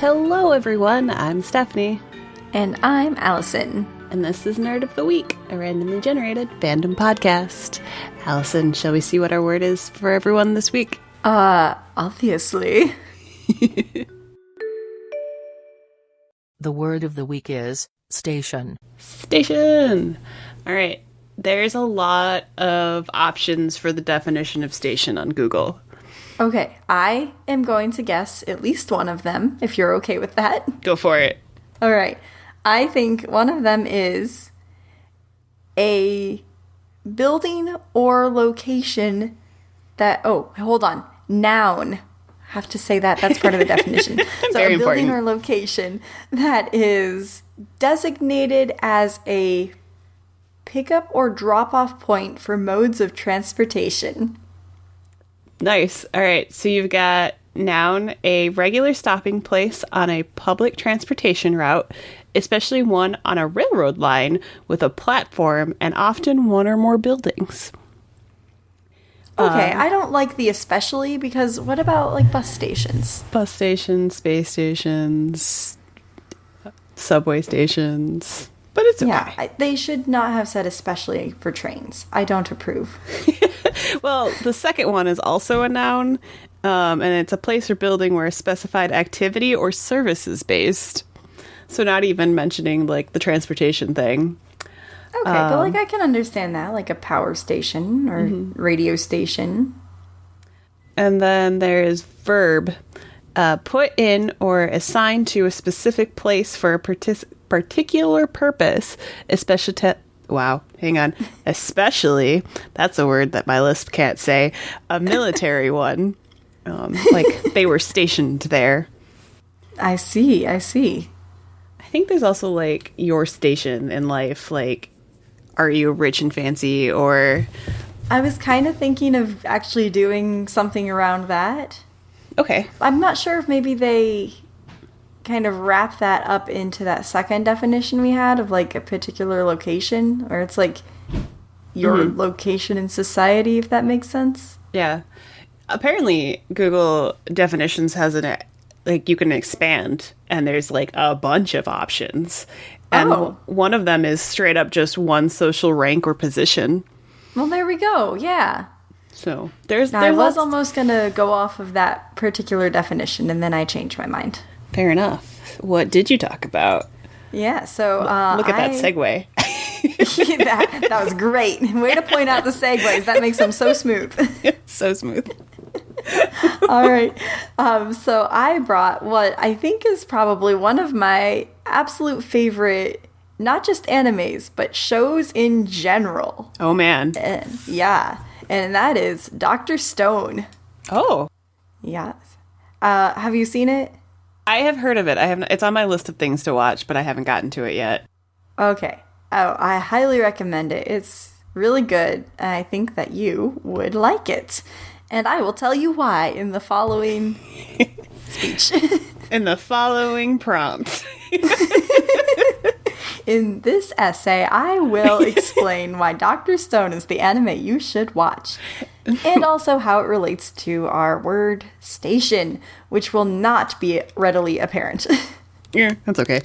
Hello everyone, I'm Stephanie. And I'm Allison. And this is Nerd of the Week, a randomly generated fandom podcast. Allison, shall we see what our word is for everyone this week? Obviously. The word of the week is station. Station! Alright, there's a lot of options for the definition of station on Google. Okay, I am going to guess at least one of them, if you're okay with that. Go for it. Alright, I think one of them is a building or location that, noun. Have to say that. That's part of the definition. So Very a building important. or location that is designated as a pickup or drop-off point for modes of transportation. Nice. Alright, so you've got noun, a regular stopping place on a public transportation route, especially one on a railroad line with a platform and often one or more buildings. Okay, I don't like the especially because what about like bus stations? Bus stations, space stations, subway stations. But it's okay. Yeah, they should not have said especially for trains. I don't approve. Well, the second one is also a noun, and it's a place or building where a specified activity or service is based. So not even mentioning like the transportation thing. Okay, but like I can understand that, like a power station or radio station. And then there is verb, put in or assigned to a specific place for a particular purpose, especially especially, that's a word that my lisp can't say, a military one. Like they were stationed there. I see. I think there's also like your station in life, like are you rich and fancy, or I was kind of thinking of actually doing something around that. okay. I'm not sure if maybe they kind of wrap that up into that second definition we had of like a particular location, or it's like your location in society, if that makes sense. Yeah. Apparently Google definitions has like you can expand and there's like a bunch of options. And one of them is straight up just one social rank or position. Well, there we go. Yeah. So I was almost going to go off of that particular definition, and then I changed my mind. Fair enough. What did you talk about? Yeah, so look at that segue. that was great. Way to point out the segues. That makes them so smooth. So smooth. All right. So I brought what I think is probably one of my absolute favorite, not just animes, but shows in general. Oh, man. And that is Dr. Stone. Oh. Yes. Have you seen it? I have heard of it. It's on my list of things to watch, but I haven't gotten to it yet. Okay. Oh, I highly recommend it. It's really good, and I think that you would like it. And I will tell you why in the following speech. In the following prompt. In this essay, I will explain why Dr. Stone is the anime you should watch, and also how it relates to our word station, which will not be readily apparent. Yeah, that's okay.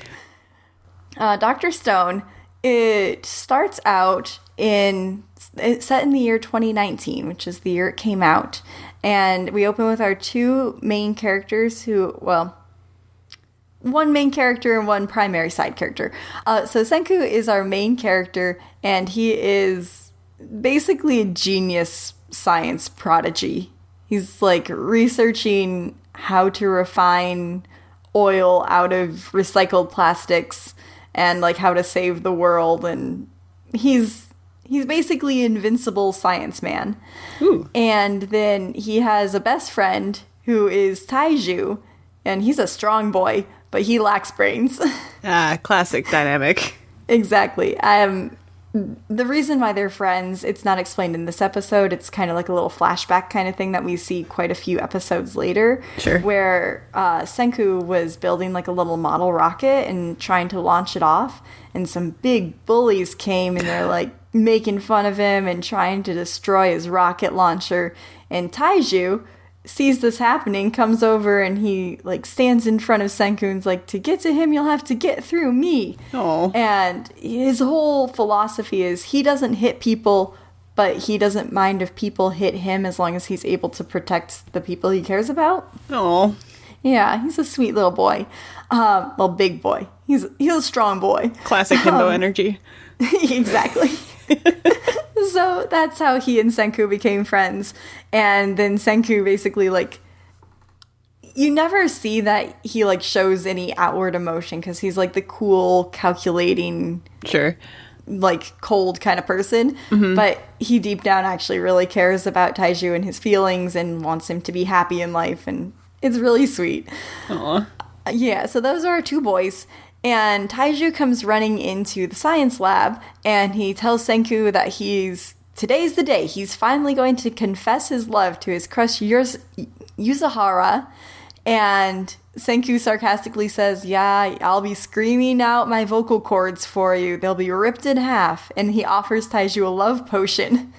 Dr. Stone, it starts out it's set in the year 2019, which is the year it came out, and we open with our two main characters one main character and one primary side character. So Senku is our main character, and he is basically a genius science prodigy. He's like researching how to refine oil out of recycled plastics and like how to save the world, and he's basically invincible science man. Ooh. And then he has a best friend who is Taiju, and he's a strong boy, but he lacks brains. Classic dynamic. Exactly. The reason why they're friends, it's not explained in this episode. It's kind of like a little flashback kind of thing that we see quite a few episodes later. Sure. Where Senku was building like a little model rocket and trying to launch it off. And some big bullies came and they're like making fun of him and trying to destroy his rocket launcher. And Taiju sees this happening, comes over, and he like stands in front of Senku and's like, to get to him, you'll have to get through me. Oh. And his whole philosophy is he doesn't hit people, but he doesn't mind if people hit him as long as he's able to protect the people he cares about. Oh. Yeah, he's a sweet little boy. Well, big boy. He's a strong boy. Classic himbo energy. Exactly. So that's how he and Senku became friends. And then Senku basically, like, you never see that he, like, shows any outward emotion because he's, like, the cool, calculating, Sure. like, cold kind of person. But he deep down actually really cares about Taiju and his feelings and wants him to be happy in life. And it's really sweet. Aw. Yeah, so those are our two boys. And Taiju comes running into the science lab, and he tells Senku that today's the day. He's finally going to confess his love to his crush Yuzahara. And Senku sarcastically says, yeah, I'll be screaming out my vocal cords for you. They'll be ripped in half. And he offers Taiju a love potion,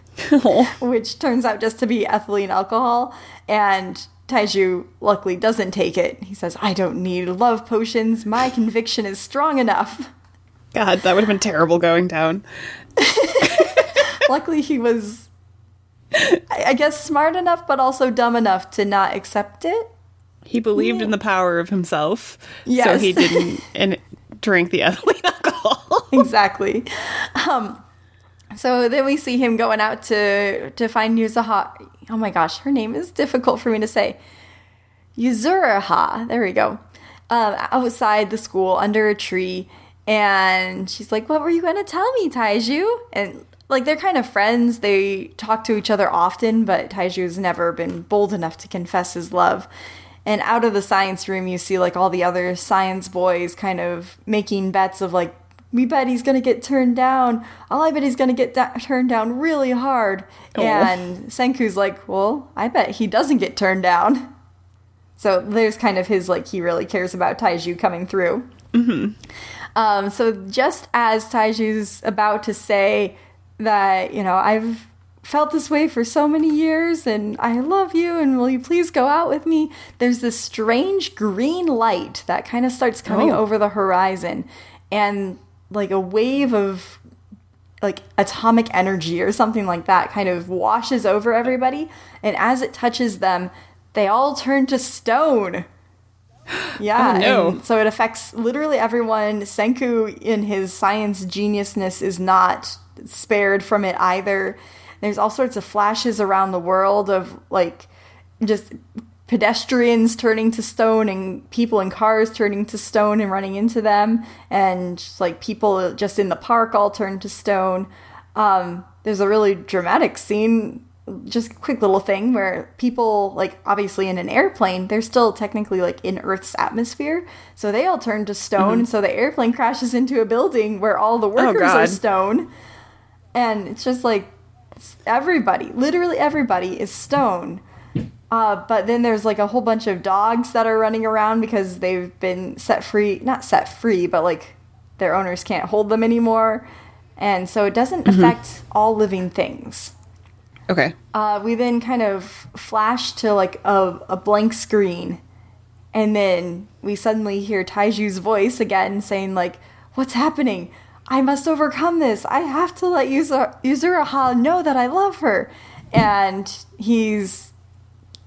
which turns out just to be ethylene alcohol. And Taiju luckily doesn't take it. He says, I don't need love potions. My conviction is strong enough. God, that would have been terrible going down. Luckily, he was, I guess, smart enough, but also dumb enough to not accept it. He believed in the power of himself, so Yes. he didn't drink the ethylene alcohol. Exactly. So then we see him going out to find Yuzahara. Oh my gosh, her name is difficult for me to say. Yuzuraha. There we go. Outside the school, under a tree. And she's like, what were you going to tell me, Taiju? And like, they're kind of friends. They talk to each other often, but Taiju's never been bold enough to confess his love. And out of the science room, you see like all the other science boys kind of making bets of like, we bet he's going to get turned down. Oh, I bet he's going to get turned down really hard. Oh. And Senku's like, well, I bet he doesn't get turned down. So there's kind of his, like, he really cares about Taiju coming through. So just as Taiju's about to say that, you know, I've felt this way for so many years and I love you and will you please go out with me? There's this strange green light that kind of starts coming over the horizon. And like a wave of like atomic energy or something like that kind of washes over everybody. And as it touches them, they all turn to stone. Yeah. Oh, no. And so it affects literally everyone. Senku in his science geniusness is not spared from it either. There's all sorts of flashes around the world of like just pedestrians turning to stone and people in cars turning to stone and running into them, and like people just in the park all turn to stone. There's a really dramatic scene, just a quick little thing where people, like obviously in an airplane, they're still technically like in Earth's atmosphere, so they all turn to stone, and so the airplane crashes into a building where all the workers are stone, and it's just like everybody, literally everybody is stone. But then there's like a whole bunch of dogs that are running around because they've been not set free, but like their owners can't hold them anymore. And so it doesn't affect all living things. Okay. We then kind of flash to like a blank screen. And then we suddenly hear Taiju's voice again saying like, what's happening? I must overcome this. I have to let Yuzuraha know that I love her. And he's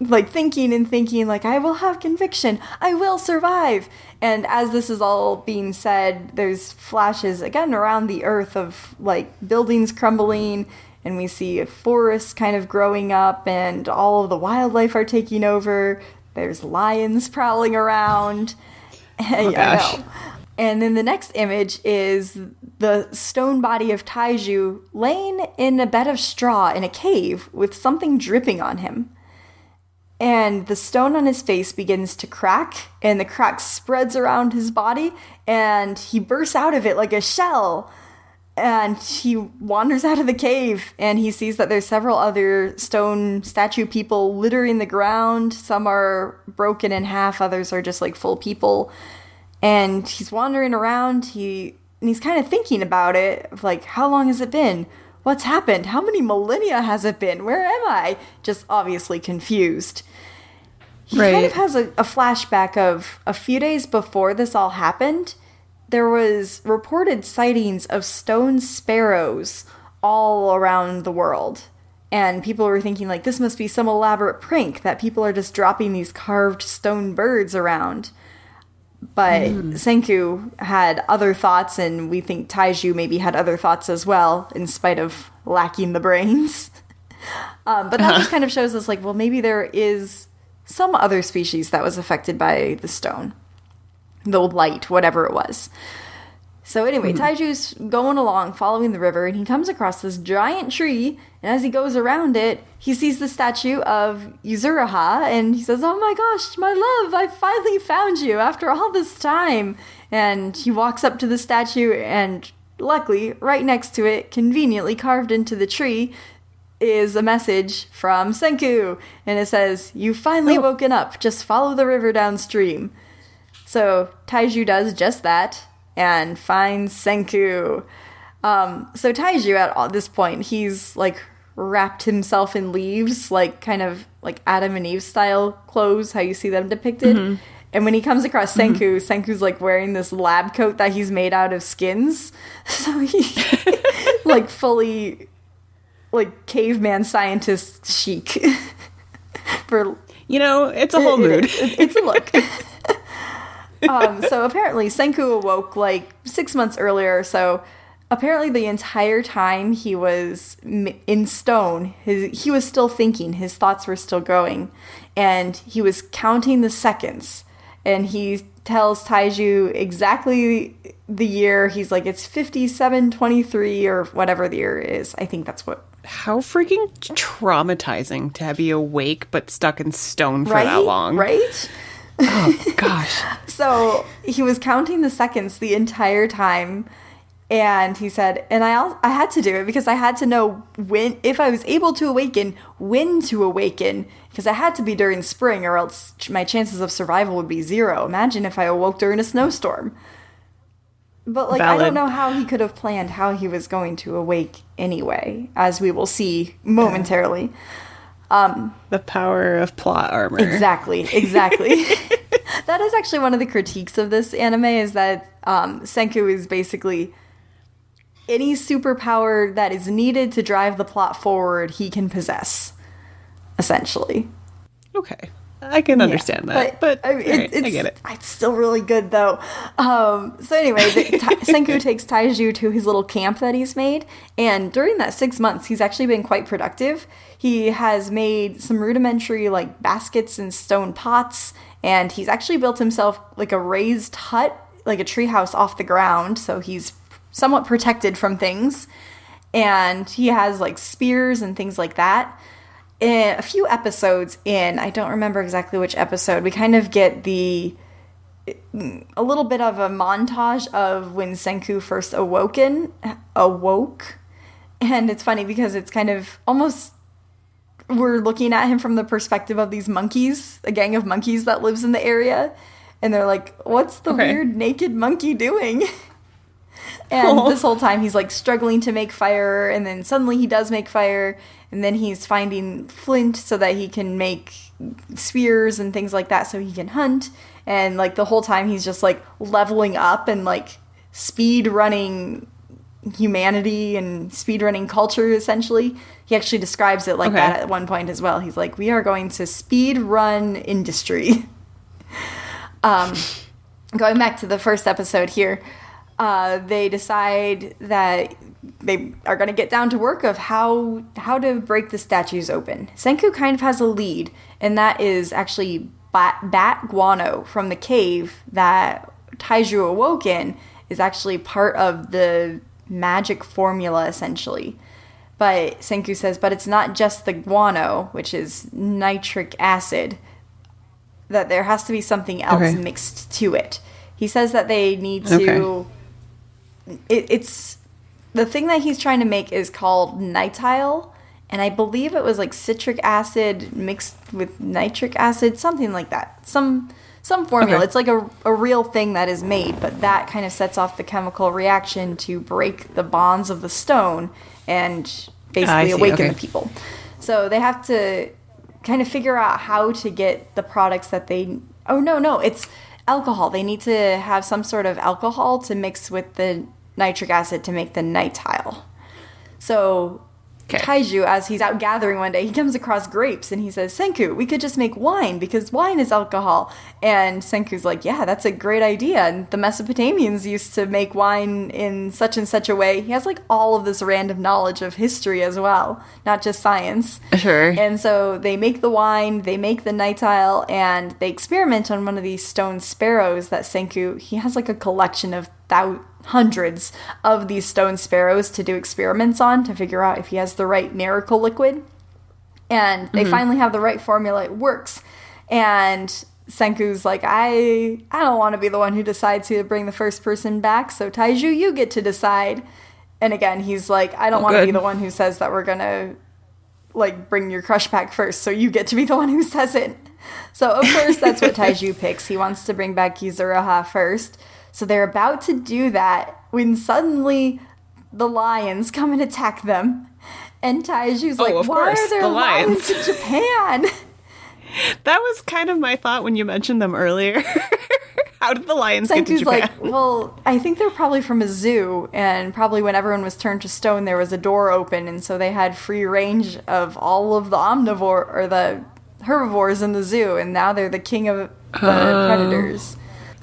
like thinking like, I will have conviction, I will survive. And as this is all being said, there's flashes again around the earth of like buildings crumbling, and we see a forest kind of growing up, and all of the wildlife are taking over. There's lions prowling around. Oh, gosh. I know. And then the next image is the stone body of Taiju laying in a bed of straw in a cave with something dripping on him. And the stone on his face begins to crack, and the crack spreads around his body, and he bursts out of it like a shell. And he wanders out of the cave, and he sees that there's several other stone statue people littering the ground. Some are broken in half, others are just like full people. And he's wandering around, and he's kind of thinking about it, of like, how long has it been? What's happened? How many millennia has it been? Where am I? Just obviously confused. he kind of has a flashback of a few days before this all happened. There was reported sightings of stone sparrows all around the world. And people were thinking, like, this must be some elaborate prank that people are just dropping these carved stone birds around. But Senku had other thoughts, and we think Taiju maybe had other thoughts as well, in spite of lacking the brains. But that just kind of shows us, like, well, maybe there is some other species that was affected by the stone. The light, whatever it was. So anyway, Taiju's going along, following the river, and he comes across this giant tree, and as he goes around it, he sees the statue of Yuzuraha, and he says, oh my gosh, my love, I finally found you after all this time. And he walks up to the statue, and luckily, right next to it, conveniently carved into the tree, is a message from Senku, and it says, you've finally woken up, just follow the river downstream. So Taiju does just that, and finds Senku. So Taiju, at this point, he's, like, wrapped himself in leaves, like, kind of, like, Adam and Eve style clothes, how you see them depicted. And when he comes across Senku, Senku's, like, wearing this lab coat that he's made out of skins. So he, like, fully, like, caveman scientist chic. For, you know, it's a whole mood. It's a look. So apparently Senku awoke like 6 months earlier, so apparently the entire time he was in stone, he was still thinking, his thoughts were still going, and he was counting the seconds, and he tells Taiju exactly the year. He's like, it's 5723 or whatever the year is. I think that's what. How freaking traumatizing to be awake but stuck in stone for that long. Right? Oh, gosh. So he was counting the seconds the entire time, and he said, and I had to do it because I had to know when, if I was able to awaken, when to awaken, because it had to be during spring or else my chances of survival would be 0. Imagine if I awoke during a snowstorm. But, like, Valid. I don't know how he could have planned how he was going to awake anyway, as we will see momentarily. The power of plot armor. Exactly. That is actually one of the critiques of this anime, is that Senku is basically any superpower that is needed to drive the plot forward, he can possess, essentially. Okay. I can understand that, but I get it. It's still really good, though. So anyway, Senku takes Taiju to his little camp that he's made, and during that 6 months, he's actually been quite productive. He has made some rudimentary, like, baskets and stone pots, and he's actually built himself, like, a raised hut, like a treehouse off the ground, so he's somewhat protected from things, and he has, like, spears and things like that. A few episodes in, I don't remember exactly which episode, we kind of get a little bit of a montage of when Senku first awoke. And it's funny because it's kind of almost, we're looking at him from the perspective of these monkeys, a gang of monkeys that lives in the area. And they're like, what's the weird naked monkey doing? And this whole time he's, like, struggling to make fire, and then suddenly he does make fire, and then he's finding flint so that he can make spears and things like that so he can hunt. And, like, the whole time he's just, like, leveling up and, like, speed running humanity and speed running culture, essentially. He actually describes it like that at one point as well. He's like, we are going to speed run industry. Going back to the first episode here, they decide that they are going to get down to work of how to break the statues open. Senku kind of has a lead, and that is actually bat guano from the cave that Taiju awoke in is actually part of the magic formula, essentially. But Senku says, but it's not just the guano, which is nitric acid, that there has to be something else mixed to it. He says that they need to... It's the thing that he's trying to make is called nitile, and I believe it was like citric acid mixed with nitric acid, something like that. Some formula. It's like a real thing that is made, but that kind of sets off the chemical reaction to break the bonds of the stone and basically awaken the people. So they have to kind of figure out how to get the products that they... Oh, no, it's alcohol. They need to have some sort of alcohol to mix with the nitric acid to make the nitile. So Taiju, as he's out gathering one day, he comes across grapes and he says, Senku, we could just make wine because wine is alcohol. And Senku's like, yeah, that's a great idea. And the Mesopotamians used to make wine in such and such a way. He has like all of this random knowledge of history as well, not just science. Sure. And so they make the wine, they make the nitile, and they experiment on one of these stone sparrows that Senku, he has like a collection of hundreds of these stone sparrows to do experiments on to figure out if he has the right miracle liquid. And they finally have the right formula. It works. And Senku's like, I don't want to be the one who decides who to bring the first person back, so Taiju, you get to decide. And again, he's like, I don't want to be the one who says that we're gonna like bring your crush back first, so you get to be the one who says it. So of course that's what Taiju picks. He wants to bring back Yuzuriha first. So they're about to do that when suddenly the lions come and attack them. And Taiju's like, why are there lions in Japan? That was kind of my thought when you mentioned them earlier. How did the lions get to Japan? Like, well, I think they're probably from a zoo, and probably when everyone was turned to stone, there was a door open, and so they had free range of all of the omnivore or the herbivores in the zoo, and now they're the king of the predators.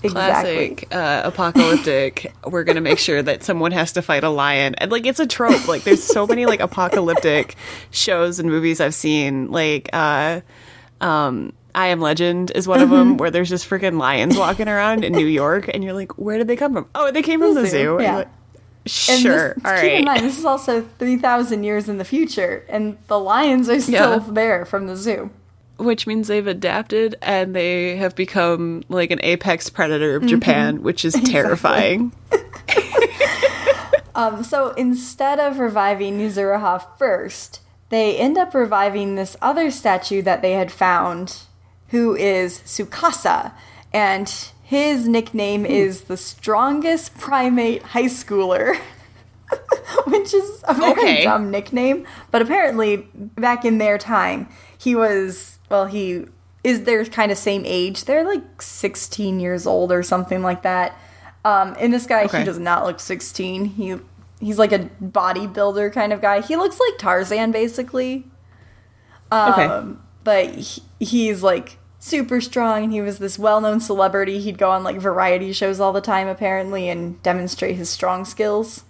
Classic, apocalyptic. We're gonna make sure that someone has to fight a lion, and like it's a trope. Like there's so many like apocalyptic shows and movies I've seen. Like I Am Legend is one of them, where there's just freaking lions walking around in New York, and you're like, where did they come from? Oh, they came from the zoo. Yeah. Like, sure, all right. Keep in mind, this is also 3,000 years in the future, and the lions are still there from the zoo. Which means they've adapted and they have become like an apex predator of Japan, which is terrifying. So instead of reviving Yuzuriha first, they end up reviving this other statue that they had found, who is Tsukasa. And his nickname is the strongest primate high schooler. Which is a very dumb nickname. But apparently, back in their time, he was... Well, he is their kind of same age. They're like 16 years old or something like that. And this guy, he does not look 16. He's like a bodybuilder kind of guy. He looks like Tarzan, basically. But he's like super strong, and he was this well-known celebrity. He'd go on like variety shows all the time, apparently, and demonstrate his strong skills.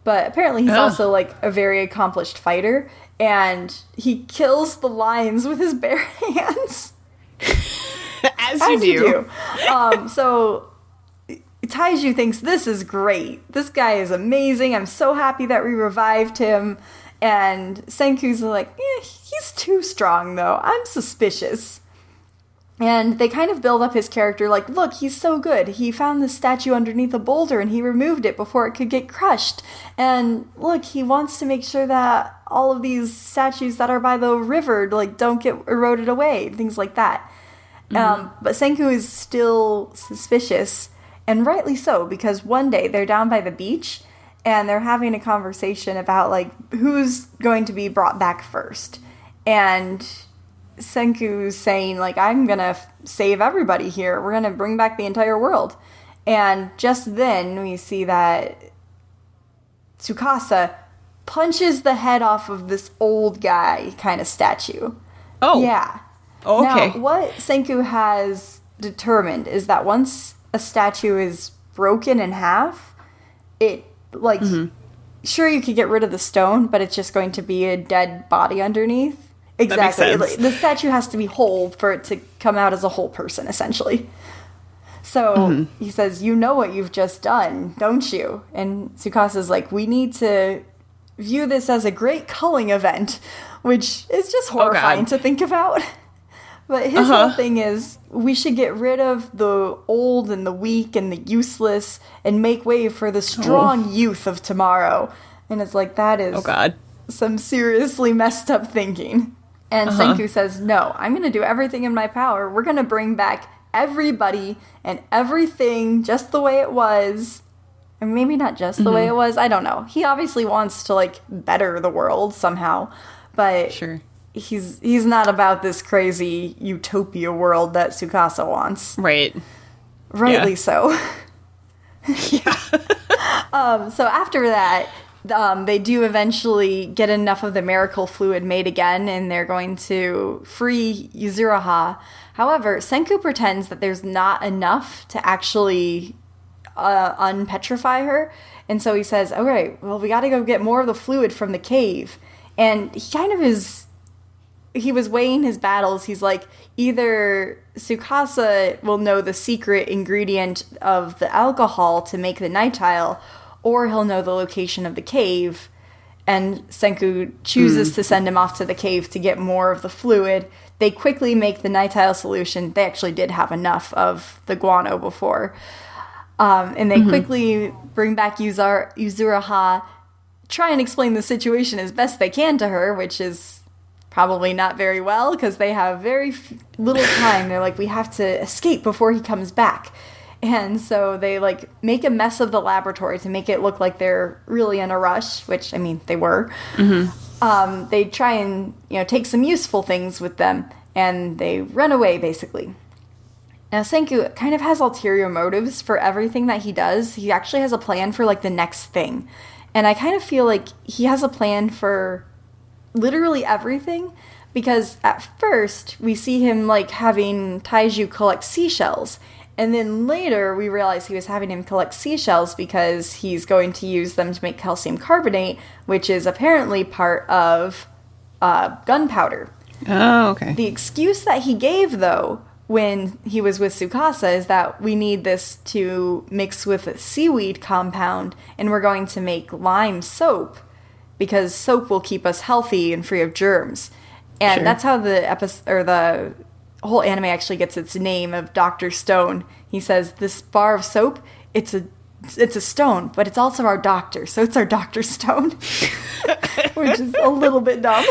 But apparently he's also like a very accomplished fighter. And he kills the lions with his bare hands. As you do. So Taiju thinks this is great. This guy is amazing. I'm so happy that we revived him. And Senku's like, he's too strong, though. I'm suspicious. And they kind of build up his character like, look, he's so good. He found this statue underneath a boulder and he removed it before it could get crushed. And look, he wants to make sure that all of these statues that are by the river like don't get eroded away, things like that. But Senku is still suspicious, and rightly so, because one day they're down by the beach and they're having a conversation about like who's going to be brought back first. And Senku's saying, like, I'm gonna save everybody here. We're gonna bring back the entire world. And just then, we see that Tsukasa punches the head off of this old guy kind of statue. Oh. Yeah. Oh, okay. Now, what Senku has determined is that once a statue is broken in half, it, like, sure, you could get rid of the stone, but it's just going to be a dead body underneath. Exactly. That makes sense. The statue has to be whole for it to come out as a whole person, essentially. So he says, you know what you've just done, don't you? And Tsukasa's like, we need to view this as a great culling event, which is just horrifying to think about. But his whole thing is, we should get rid of the old and the weak and the useless and make way for the strong youth of tomorrow. And it's like, that is some seriously messed up thinking. And Senku says, no, I'm going to do everything in my power. We're going to bring back everybody and everything just the way it was. And maybe not just the way it was. I don't know. He obviously wants to, like, better the world somehow. But he's not about this crazy utopia world that Tsukasa wants. Right. Rightly so. Yeah. So after that, they do eventually get enough of the miracle fluid made again, and they're going to free Yuzuraha. However, Senku pretends that there's not enough to actually unpetrify her, and so he says, all right, well, we gotta go get more of the fluid from the cave. And he kind of is... He was weighing his battles. He's like, either Tsukasa will know the secret ingredient of the alcohol to make the nitile, or he'll know the location of the cave. And Senku chooses to send him off to the cave to get more of the fluid. They quickly make the nitile solution. They actually did have enough of the guano before. And they quickly bring back Yuzuraha, try and explain the situation as best they can to her, which is probably not very well, because they have very little time. They're like, we have to escape before he comes back. And so they, like, make a mess of the laboratory to make it look like they're really in a rush, which, I mean, they were. They try and, take some useful things with them, and they run away, basically. Now, Senku kind of has ulterior motives for everything that he does. He actually has a plan for, like, the next thing. And I kind of feel like he has a plan for literally everything, because at first we see him like having Taiju collect seashells, and then later we realize he was having him collect seashells because he's going to use them to make calcium carbonate, which is apparently part of gunpowder. Oh, okay. The excuse that he gave, though, when he was with Tsukasa is that we need this to mix with a seaweed compound, and we're going to make lime soap, because soap will keep us healthy and free of germs. And that's how the whole anime actually gets its name of Dr. Stone. He says, this bar of soap, it's a stone, but it's also our doctor, so it's our Dr. Stone. Which is a little bit dumb.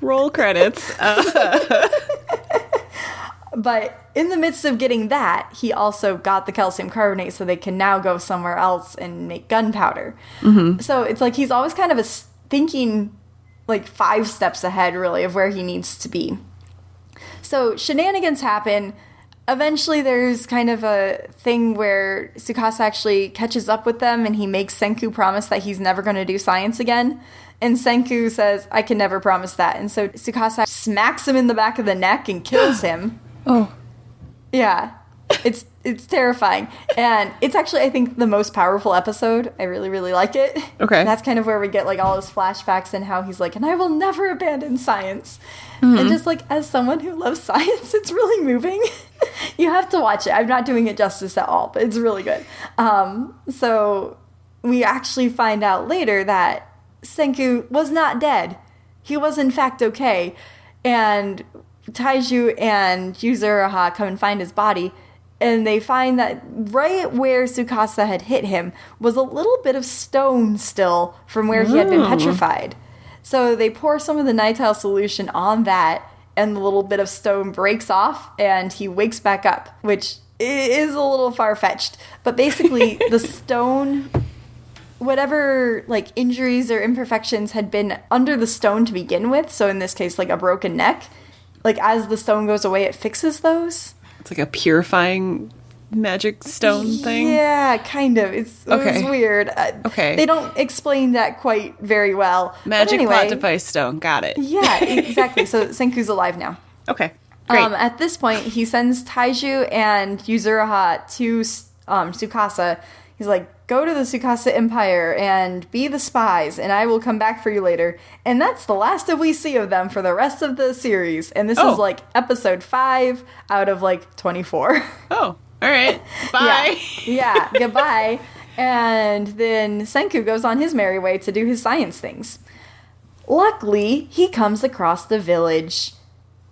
Roll credits. But in the midst of getting that, he also got the calcium carbonate, so they can now go somewhere else and make gunpowder. So it's like he's always kind of thinking like 5 steps ahead, really, of where he needs to be. So shenanigans happen. Eventually there's kind of a thing where Tsukasa actually catches up with them, and he makes Senku promise that he's never going to do science again. And Senku says, I can never promise that. And so Tsukasa smacks him in the back of the neck and kills him. Oh. Yeah. It's terrifying. And it's actually, I think, the most powerful episode. I really, really like it. Okay. And that's kind of where we get, like, all his flashbacks and how he's like, and I will never abandon science. And just, like, as someone who loves science, it's really moving. You have to watch it. I'm not doing it justice at all, but it's really good. So we actually find out later that Senku was not dead. He was, in fact, okay. And Taiju and Yuzuraha come and find his body, and they find that right where Tsukasa had hit him was a little bit of stone still from where he had been petrified. So they pour some of the nitile solution on that, and the little bit of stone breaks off, and he wakes back up, which is a little far-fetched. But basically, the stone, whatever like injuries or imperfections had been under the stone to begin with, so in this case, like a broken neck, like as the stone goes away, it fixes those. It's like a purifying magic stone thing? Yeah, kind of. It was weird. Okay. They don't explain that quite very well. Magic plot device stone. Got it. Yeah, exactly. So Senku's alive now. Okay, great. At this point, he sends Taiju and Yuzuraha to Tsukasa. He's like, go to the Tsukasa Empire and be the spies, and I will come back for you later. And that's the last of we see of them for the rest of the series. And this is like episode 5 out of like 24. Oh, all right. Bye. Yeah, goodbye. And then Senku goes on his merry way to do his science things. Luckily, he comes across the village.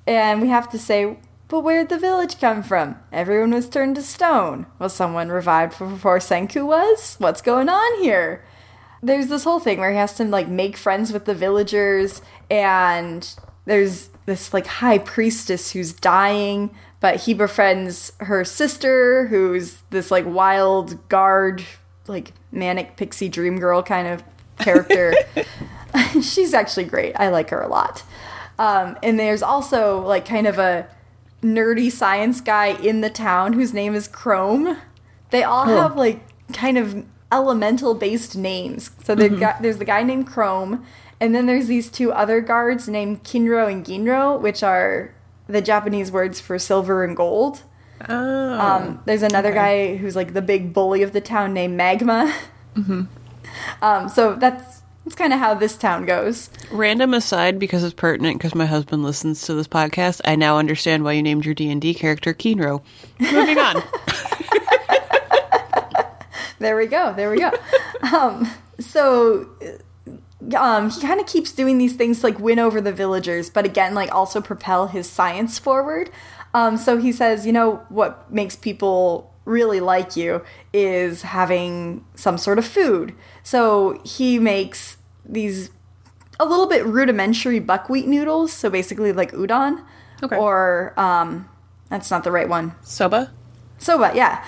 And we have to say, but where'd the village come from? Everyone was turned to stone. Was someone revived before Senku was? What's going on here? There's this whole thing where he has to, like, make friends with the villagers, and there's this, like, high priestess who's dying, but he befriends her sister, who's this, like, wild guard, like, manic pixie dream girl kind of character. She's actually great. I like her a lot. And there's also like kind of a nerdy science guy in the town whose name is Chrome. They all have like kind of elemental based names. So there's the guy named Chrome, and then there's these two other guards named Kinro and Ginro, which are the Japanese words for silver and gold. There's another guy who's like the big bully of the town named Magma. So that's kind of how this town goes. Random aside, because it's pertinent, because my husband listens to this podcast, I now understand why you named your D&D character Kinro. Moving on. There we go. So he kind of keeps doing these things to like win over the villagers, but again, like also propel his science forward. So he says, you know, what makes people really like you is having some sort of food. So he makes these a little bit rudimentary buckwheat noodles. So basically like udon. Okay. Or, that's not the right one. Soba, yeah.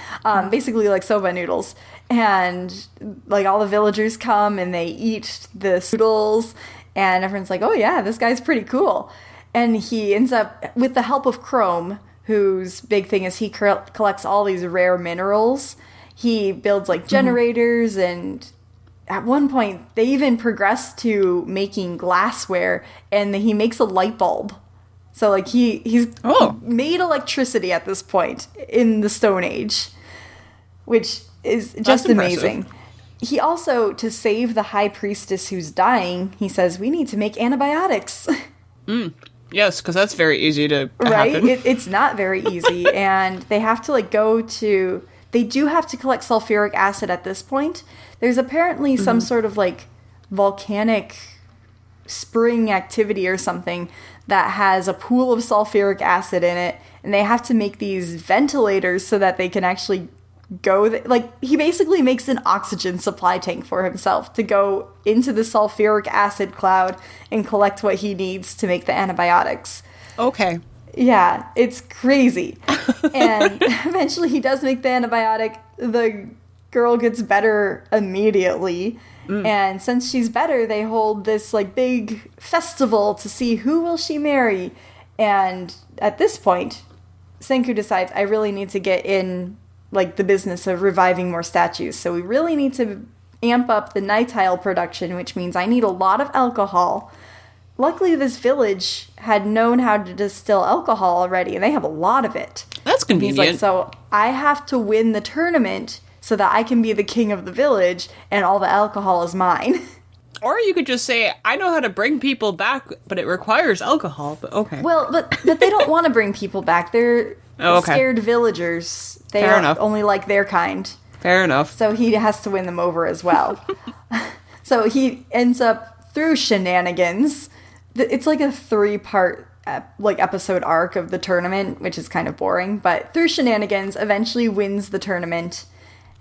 Basically like soba noodles. And like all the villagers come and they eat the noodles. And everyone's like, oh yeah, this guy's pretty cool. And he ends up, with the help of Chrome, whose big thing is he collects all these rare minerals. He builds like generators, and at one point they even progress to making glassware, and he makes a light bulb. So like he's made electricity at this point in the Stone Age, which is just amazing. He also, to save the high priestess who's dying, he says, we need to make antibiotics. Yes, because that's very easy to right? happen. It's not very easy, and they have to like they do have to collect sulfuric acid at this point. There's apparently some sort of like volcanic spring activity or something that has a pool of sulfuric acid in it, and they have to make these ventilators so that they can actually he basically makes an oxygen supply tank for himself to go into the sulfuric acid cloud and collect what he needs to make the antibiotics. Okay. Yeah, it's crazy. And eventually he does make the antibiotic. The girl gets better immediately. And since she's better, they hold this like big festival to see who will she marry. And at this point, Senku decides, I really need to get in like the business of reviving more statues. So we really need to amp up the nitile production, which means I need a lot of alcohol. Luckily, this village had known how to distill alcohol already, and they have a lot of it. That's convenient. He's like, so I have to win the tournament so that I can be the king of the village, and all the alcohol is mine. Or you could just say, I know how to bring people back, but it requires alcohol. But okay. Well, but they don't want to bring people back. They're scared villagers. They don't only like their kind. Fair enough. So he has to win them over as well. So he ends up, through shenanigans, it's like a 3-part episode arc of the tournament, which is kind of boring, but through shenanigans, eventually wins the tournament.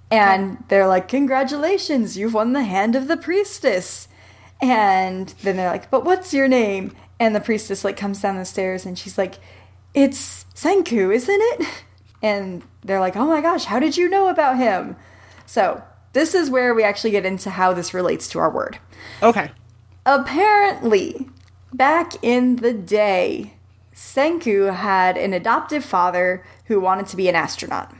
And they're like, congratulations, you've won the hand of the priestess. And then they're like, but what's your name? And the priestess like comes down the stairs and she's like, it's Senku, isn't it? And they're like, oh my gosh, how did you know about him? So this is where we actually get into how this relates to our word. Okay. Apparently, back in the day, Senku had an adoptive father who wanted to be an astronaut.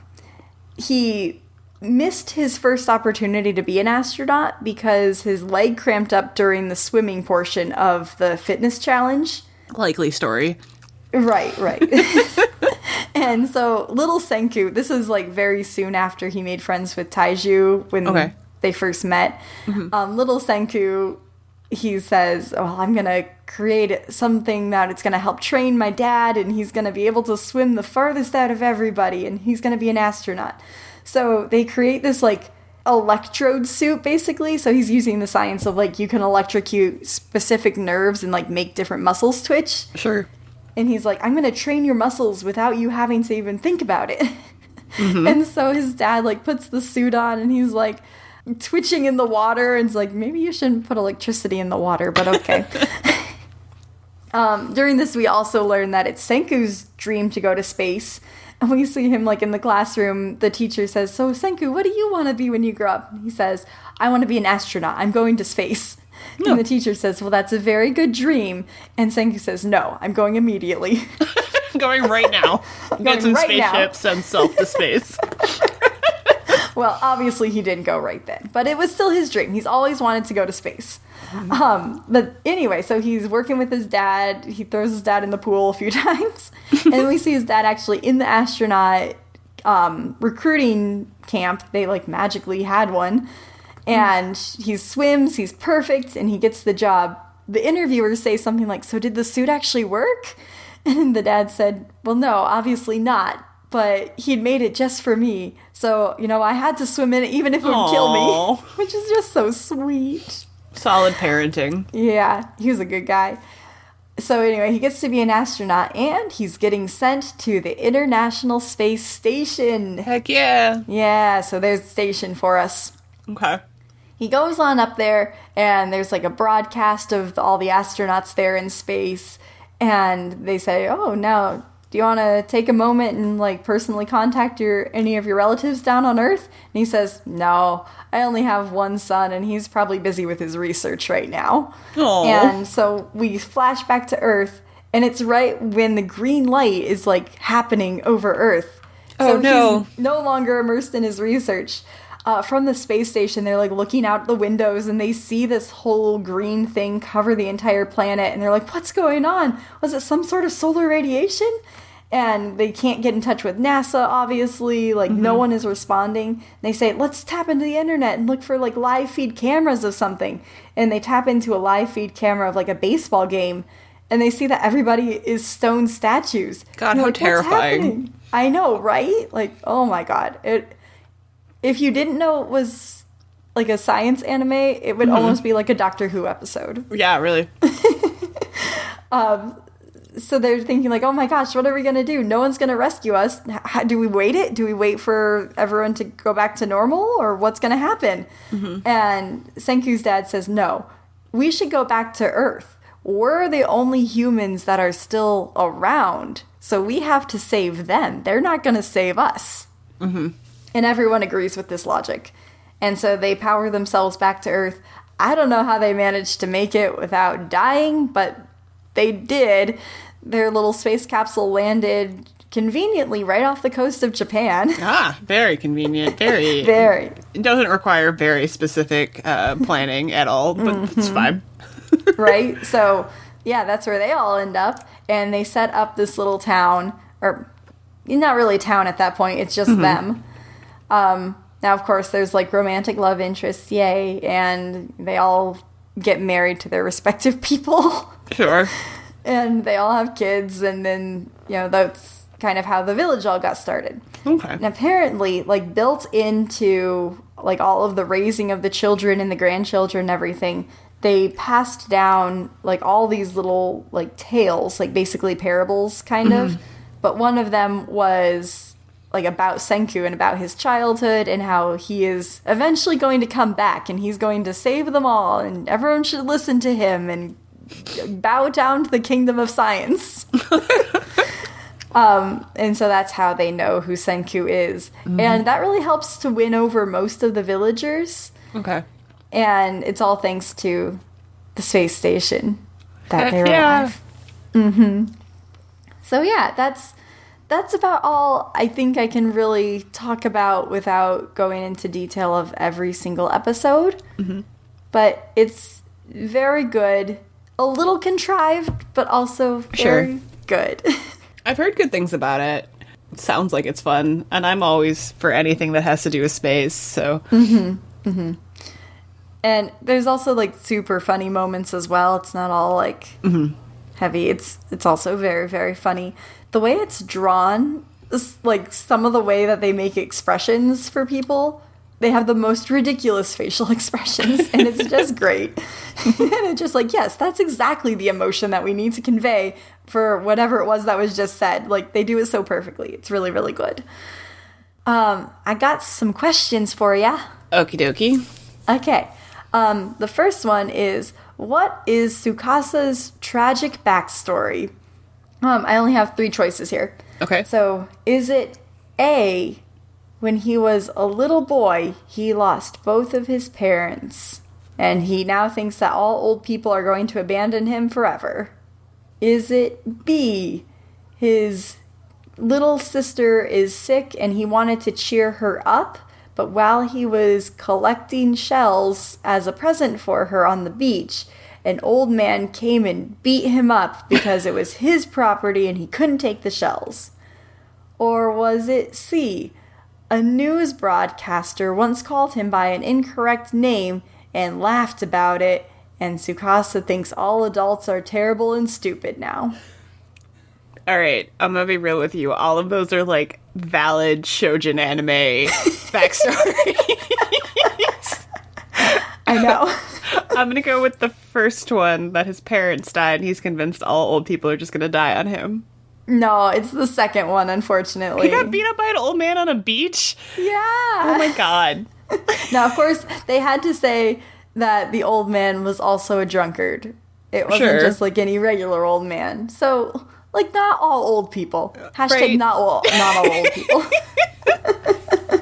He missed his first opportunity to be an astronaut because his leg cramped up during the swimming portion of the fitness challenge. Likely story. Right. And so little Senku, this is like very soon after he made friends with Taiju when they first met. Little Senku, he says, oh, I'm going to create something that it's going to help train my dad, and he's going to be able to swim the farthest out of everybody, and he's going to be an astronaut. So they create this like electrode suit basically. So he's using the science of like you can electrocute specific nerves and like make different muscles twitch. Sure. And he's like, I'm going to train your muscles without you having to even think about it. And so his dad like puts the suit on and he's like twitching in the water and it's like, maybe you shouldn't put electricity in the water, but okay. During this, we also learn that it's Senku's dream to go to space. And we see him like in the classroom. The teacher says, so Senku, what do you want to be when you grow up? And he says, I want to be an astronaut. I'm going to space. And the teacher says, well, that's a very good dream. And Senku says, no, I'm going immediately. Going right now. Get some right now. spaceships, send self to space. Well, obviously he didn't go right then, but it was still his dream. He's always wanted to go to space. But anyway, so he's working with his dad. He throws his dad in the pool a few times. And then we see his dad actually in the astronaut recruiting camp. They like magically had one. And he swims, he's perfect, and he gets the job. The interviewers say something like, so did the suit actually work? And the dad said, well, no, obviously not. But he'd made it just for me. So, I had to swim in it even if it would kill me. Which is just so sweet. Solid parenting. Yeah, he was a good guy. So anyway, he gets to be an astronaut, and he's getting sent to the International Space Station. Heck yeah. Yeah, so there's the station for us. Okay. He goes on up there, and there's like a broadcast of all the astronauts there in space. And they say, oh, now, do you want to take a moment and like personally contact any of your relatives down on Earth? And he says, no, I only have one son, and he's probably busy with his research right now. Aww. And so we flash back to Earth, and it's right when the green light is like happening over Earth. Oh, so no. He's no longer immersed in his research. From the space station, they're like looking out the windows, and they see this whole green thing cover the entire planet, and they're like, what's going on? Was it some sort of solar radiation? And they can't get in touch with NASA, obviously. Like, no one is responding. They say, let's tap into the internet and look for, like, live feed cameras of something. And they tap into a live feed camera of, like, a baseball game. And they see that everybody is stone statues. God, how like, terrifying. I know, right? Like, oh my God. If you didn't know it was, like, a science anime, it would almost be like a Doctor Who episode. Yeah, really. So they're thinking like, oh my gosh, what are we going to do? No one's going to rescue us. Do we wait it? Do we wait for everyone to go back to normal? Or what's going to happen? And Senku's dad says, no, we should go back to Earth. We're the only humans that are still around. So we have to save them. They're not going to save us. And everyone agrees with this logic. And so they power themselves back to Earth. I don't know how they managed to make it without dying, but they did. Their little space capsule landed conveniently right off the coast of Japan. Ah, very convenient. Very. Very. It doesn't require very specific planning at all, but it's fine. Right? So, yeah, that's where they all end up. And they set up this little town, or not really a town at that point, it's just them. Now, of course, there's like romantic love interests, yay, and they all get married to their respective people. Sure. And they all have kids, and then, that's kind of how the village all got started. Okay. And apparently, like, built into, like, all of the raising of the children and the grandchildren and everything, they passed down, like, all these little, like, tales, like, basically parables, kind of. But one of them was, like, about Senku and about his childhood and how he is eventually going to come back, and he's going to save them all, and everyone should listen to him, and bow down to the kingdom of science. And so that's how they know who Senku is. And that really helps to win over most of the villagers. Okay. And it's all thanks to the space station that they're alive. So yeah, that's about all I think I can really talk about without going into detail of every single episode. But it's very good. A little contrived, but also very good. I've heard good things about it. It sounds like it's fun, and I'm always for anything that has to do with space, so. And there's also, like, super funny moments as well. It's not all, like, heavy. It's also very, very funny. The way it's drawn, like, some of the way that they make expressions for people, they have the most ridiculous facial expressions, and it's just great. And it's just like, yes, that's exactly the emotion that we need to convey for whatever it was that was just said. Like, they do it so perfectly. It's really, really good. I got some questions for ya. Okie dokie. Okay. The first one is, what is Tsukasa's tragic backstory? I only have 3 choices here. Okay. So, is it A, when he was a little boy, he lost both of his parents? And he now thinks that all old people are going to abandon him forever. Is it B, his little sister is sick and he wanted to cheer her up, but while he was collecting shells as a present for her on the beach, an old man came and beat him up because it was his property and he couldn't take the shells? Or was it C, a news broadcaster once called him by an incorrect name and laughed about it, and Tsukasa thinks all adults are terrible and stupid now? All right, I'm gonna be real with you. All of those are like valid shoujin anime backstories. I know. I'm gonna go with the first one, that his parents died and he's convinced all old people are just gonna die on him. No, it's the second one, unfortunately. He got beat up by an old man on a beach? Yeah. Oh my god. Now, of course, they had to say that the old man was also a drunkard. It wasn't just like any regular old man. So, like, not all old people. Hashtag Right. not all old people.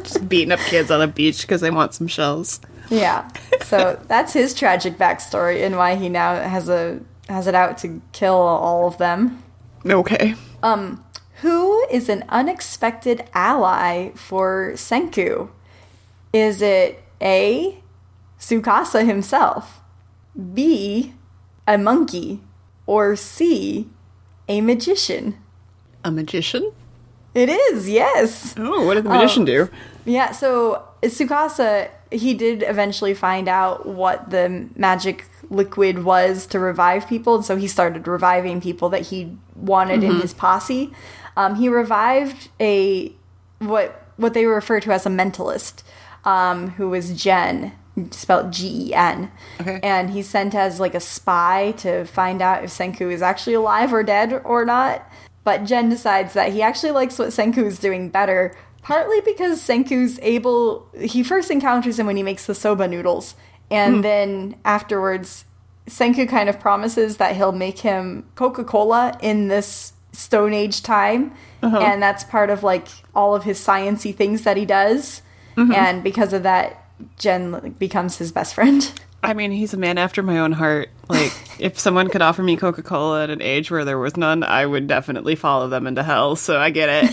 Just beating up kids on a beach because they want some shells. Yeah. So that's his tragic backstory and why he now has it out to kill all of them. Okay. Who is an unexpected ally for Senku? Is it A, Tsukasa himself, B, a monkey, or C, a magician? A magician? It is, yes. Oh, what did the magician do? Yeah, so Tsukasa, he did eventually find out what the magic liquid was to revive people, and so he started reviving people that he wanted in his posse. He revived what they refer to as a mentalist, who was Gen, spelled Gen. Okay. And he's sent as like a spy to find out if Senku is actually alive or dead or not. But Gen decides that he actually likes what Senku is doing better, partly because Senku's he first encounters him when he makes the soba noodles, and then afterwards, Senku kind of promises that he'll make him Coca-Cola in this Stone Age time, and that's part of like all of his science-y things that he does, and because of that, Gen becomes his best friend. I mean, he's a man after my own heart. Like, if someone could offer me Coca-Cola at an age where there was none, I would definitely follow them into hell, so I get it.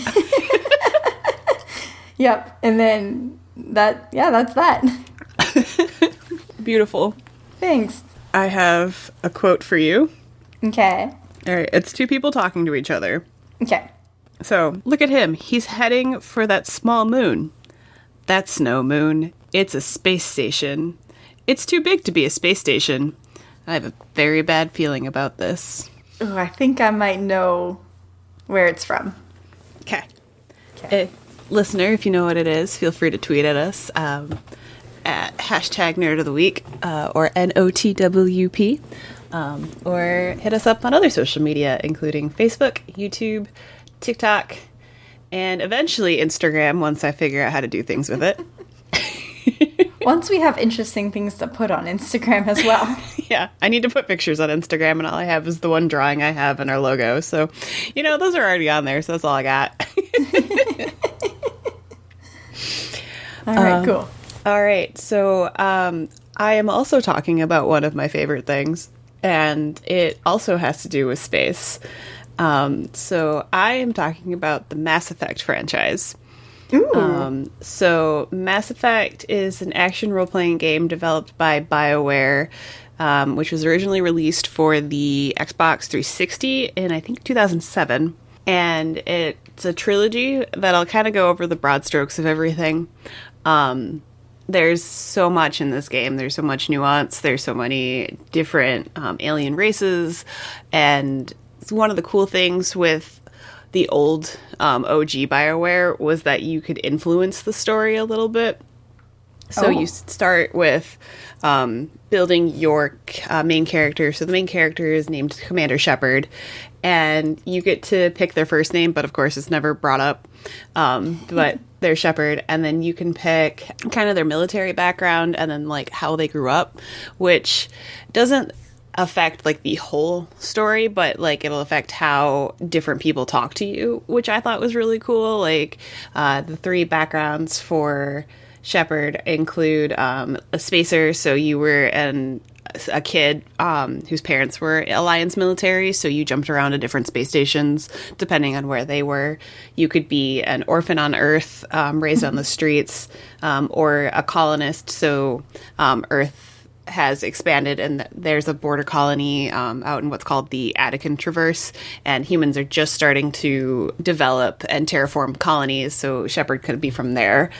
Yep, and then that's that. Beautiful. Thanks. I have a quote for you. Okay. All right, it's two people talking to each other. Okay. So, look at him. He's heading for that small moon. That's no moon. It's a space station. It's too big to be a space station. I have a very bad feeling about this. Ooh, I think I might know where it's from. Okay. Listener, if you know what it is, feel free to tweet at us at hashtag Nerd of the Week or NOTWP, or hit us up on other social media, including Facebook, YouTube, TikTok, and eventually Instagram once I figure out how to do things with it. Once we have interesting things to put on Instagram as well. Yeah, I need to put pictures on Instagram, and all I have is the one drawing I have in our logo. So, those are already on there, so that's all I got. All right, cool. All right, so I am also talking about one of my favorite things, and it also has to do with space. So I am talking about the Mass Effect franchise. Ooh. So Mass Effect is an action role-playing game developed by BioWare, which was originally released for the Xbox 360 in, I think, 2007. And it's a trilogy that I'll kind of go over the broad strokes of everything. There's so much in this game. There's so much nuance. There's so many different alien races. And it's one of the cool things with the old OG BioWare was that you could influence the story a little bit. So you start with building your main character. So the main character is named Commander Shepard, and you get to pick their first name, but of course it's never brought up. But they're Shepard, and then you can pick kind of their military background and then like how they grew up, which doesn't affect like the whole story, but like it'll affect how different people talk to you, which I thought was really cool. Like the three backgrounds for Shepard include a spacer, so you were a kid whose parents were Alliance military, so you jumped around to different space stations depending on where they were. You could be an orphan on Earth, raised on the streets, or a colonist, so Earth has expanded and there's a border colony out in what's called the Attican Traverse, and humans are just starting to develop and terraform colonies, so Shepard could be from there.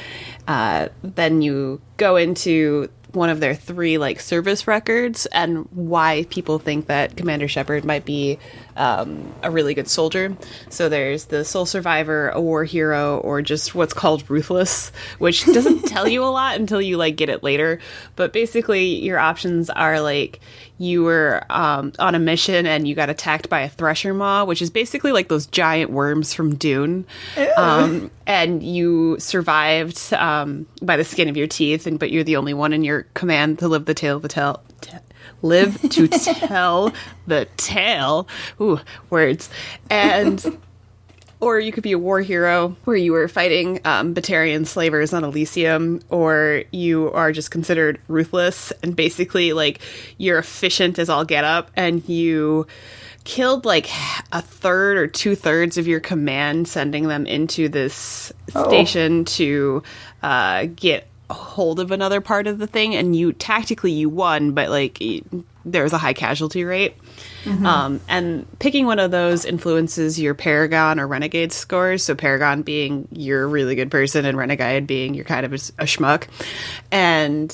Then you go into one of their 3 like service records and why people think that Commander Shepard might be a really good soldier. So there's the sole survivor, a war hero, or just what's called ruthless, which doesn't tell you a lot until you like get it later. But basically your options are like you were on a mission and you got attacked by a thresher maw, which is basically like those giant worms from Dune. And you survived by the skin of your teeth, but you're the only one in your command to live to tell the tale. Ooh, words. And or you could be a war hero where you were fighting Batarian slavers on Elysium, or you are just considered ruthless and basically like you're efficient as all get up, and you killed like a third or 2/3 of your command, sending them into this station to get hold of another part of the thing, and you tactically won, but like there was a high casualty rate. And picking one of those influences your Paragon or Renegade scores, so Paragon being you're a really good person and Renegade being you're kind of a schmuck. And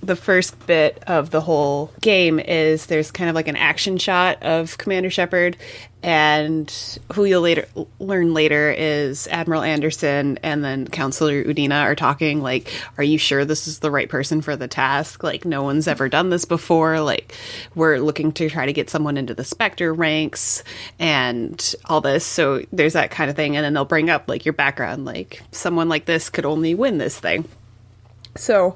the first bit of the whole game is there's kind of like an action shot of Commander Shepard, and who you'll learn later is Admiral Anderson and then Counselor Udina are talking like, are you sure this is the right person for the task? Like, no one's ever done this before. Like, we're looking to try to get someone into the Spectre ranks and all this. So there's that kind of thing. And then they'll bring up like your background, like someone like this could only win this thing. So,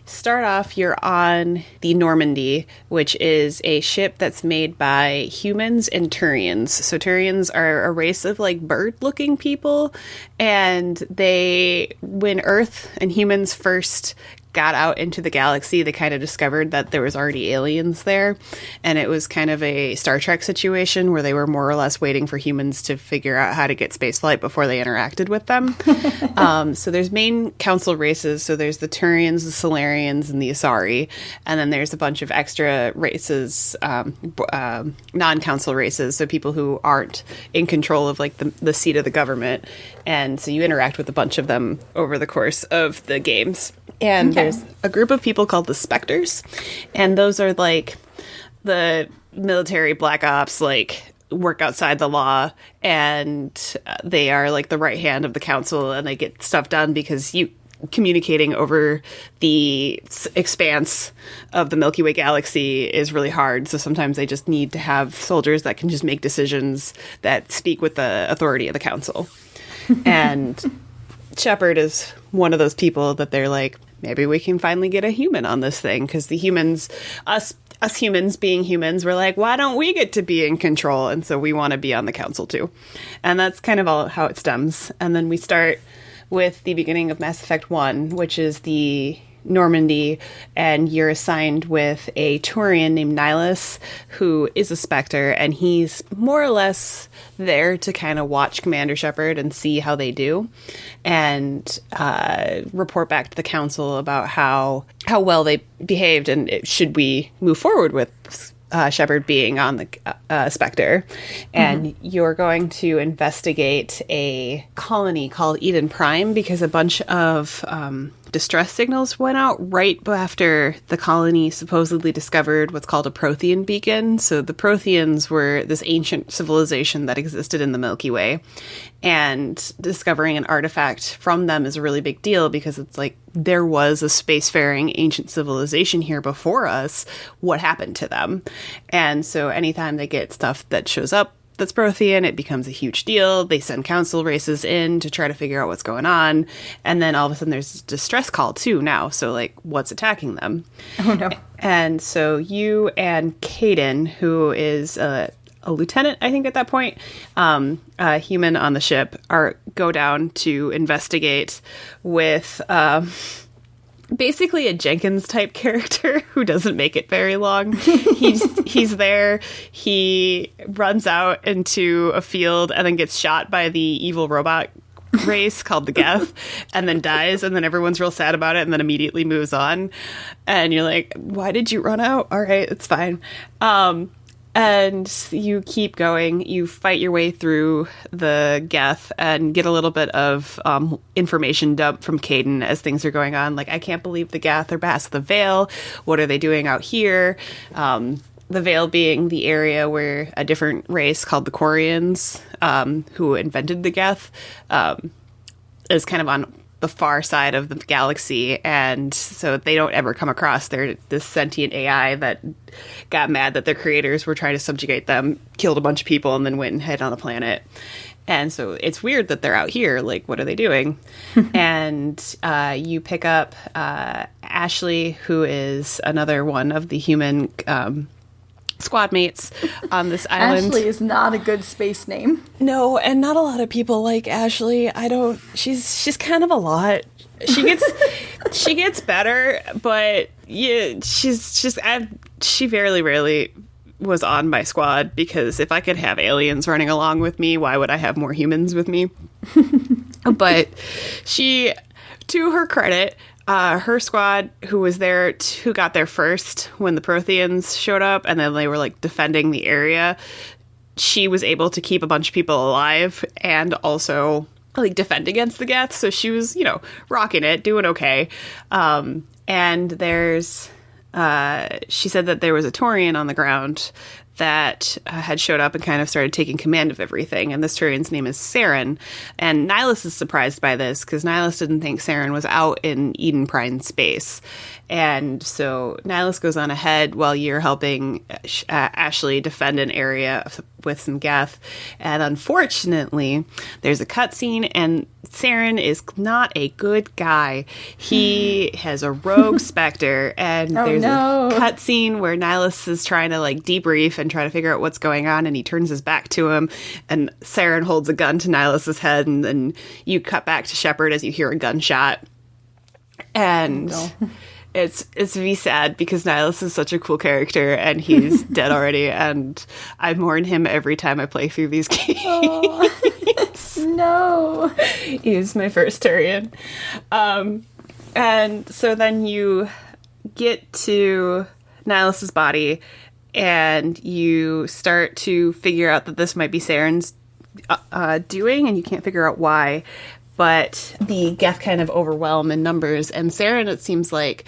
start off, you're on the Normandy, which is a ship that's made by humans and Turians. So Turians are a race of like bird-looking people, and when Earth and humans first got out into the galaxy, they kind of discovered that there was already aliens there, and it was kind of a Star Trek situation where they were more or less waiting for humans to figure out how to get spaceflight before they interacted with them. So there's main council races, so there's the Turians, the Solarians, and the Asari, and then there's a bunch of extra races, non-council races, so people who aren't in control of like the seat of the government, and so you interact with a bunch of them over the course of the games. And there's a group of people called the Spectres, and those are like the military black ops, like work outside the law, and they are like the right hand of the council, and they get stuff done because you communicating over the expanse of the Milky Way galaxy is really hard. So sometimes they just need to have soldiers that can just make decisions that speak with the authority of the council. And Shepard is one of those people that they're like, maybe we can finally get a human on this thing, because the humans, us humans being humans, we're like, why don't we get to be in control? And so we want to be on the council too. And that's kind of all how it stems. And then we start with the beginning of Mass Effect 1, which is the Normandy, and you're assigned with a Turian named Nihilus, who is a Spectre, and he's more or less there to kind of watch Commander Shepard and see how they do, and report back to the council about how well they behaved, and should we move forward with Shepard being on the Spectre. And you're going to investigate a colony called Eden Prime, because a bunch of distress signals went out right after the colony supposedly discovered what's called a Prothean beacon. So the Protheans were this ancient civilization that existed in the Milky Way, and discovering an artifact from them is a really big deal, because it's like, there was a spacefaring ancient civilization here before us. What happened to them? And so anytime they get stuff that shows up that's Prothean, it becomes a huge deal. They send council races in to try to figure out what's going on. And then all of a sudden there's a distress call too now. So like, what's attacking them? Oh no. And so you and Caden, who is a a lieutenant, I think, at that point, a human on the ship, go down to investigate with basically a Jenkins type character who doesn't make it very long. He's there. He runs out into a field and then gets shot by the evil robot race called the Geth, and then dies, and then everyone's real sad about it, and then immediately moves on. And you're like, why did you run out? All right, it's fine. And you keep going. You fight your way through the Geth and get a little bit of information dump from Caden as things are going on. Like, I can't believe the Geth are past the Veil. What are they doing out here? The Veil being the area where a different race called the Quarians, who invented the Geth, is kind of on the far side of the galaxy, and so they don't ever come across this sentient AI that got mad that their creators were trying to subjugate them, killed a bunch of people, and then went and hid on a planet. And so it's weird that they're out here. Like, what are they doing? And you pick up Ashley, who is another one of the human squad mates on this island. Ashley is not a good space name. No, and not a lot of people like Ashley. She's kind of a lot. She gets better, but yeah, she very rarely was on my squad, because if I could have aliens running along with me, why would I have more humans with me? But she, to her credit, her squad, who got there first when the Protheans showed up, and then they were like defending the area, she was able to keep a bunch of people alive and also like defend against the Geth. So she was, rocking it, doing okay. And there's, she said that there was a Taurian on the ground that had showed up and kind of started taking command of everything. And this Taurian's name is Saren. And Nihilus is surprised by this, because Nihilus didn't think Saren was out in Eden Prime space. And so Nihilus goes on ahead while you're helping Ashley defend an area with some Geth. And unfortunately, there's a cutscene, and Saren is not a good guy. He has a rogue specter, and there's a cutscene where Nihilus is trying to like debrief and try to figure out what's going on, and he turns his back to him, and Saren holds a gun to Nihilus's head, and then you cut back to Shepard as you hear a gunshot. And it's really sad, because Nihilus is such a cool character, and he's dead already, and I mourn him every time I play through these games. Oh, no. He's my first Turian. And so then you get to Nihilus's body, and you start to figure out that this might be Saren's doing, and you can't figure out why. But the Geth kind of overwhelm in numbers, and Saren, it seems like,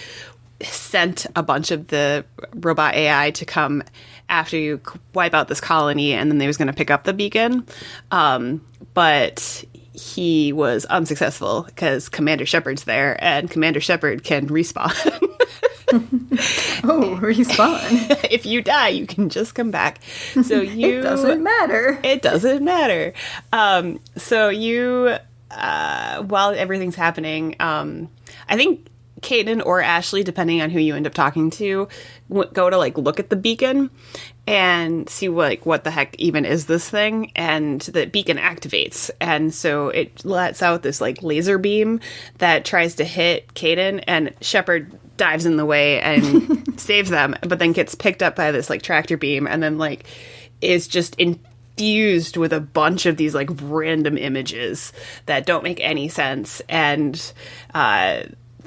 sent a bunch of the robot AI to come after you wipe out this colony, and then they was going to pick up the beacon. But he was unsuccessful, because Commander Shepard's there, and Commander Shepard can respawn. Oh, respawn. If you die, you can just come back. So you... It doesn't matter. It doesn't matter. So you... while everything's happening, I think Caden or Ashley, depending on who you end up talking to, go to like look at the beacon and see what the heck even is this thing, and the beacon activates, and so it lets out this like laser beam that tries to hit Caden, and Shepard dives in the way and saves them, but then gets picked up by this like tractor beam, and then like is just infused with a bunch of these like random images that don't make any sense. And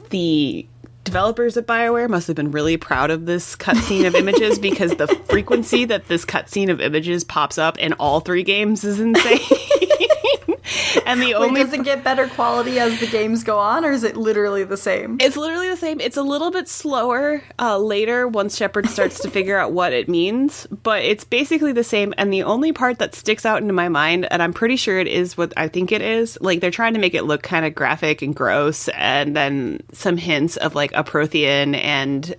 the developers at BioWare must have been really proud of this cutscene of images, because the frequency that this cutscene of images pops up in all three games is insane. And the only does it get better quality as the games go on, or is it literally the same? It's literally the same. It's a little bit slower later once Shepard starts to figure out what it means, but it's basically the same. And the only part that sticks out into my mind, and I'm pretty sure it is what I think it is, like they're trying to make it look kind of graphic and gross, and then some hints of like a Prothean and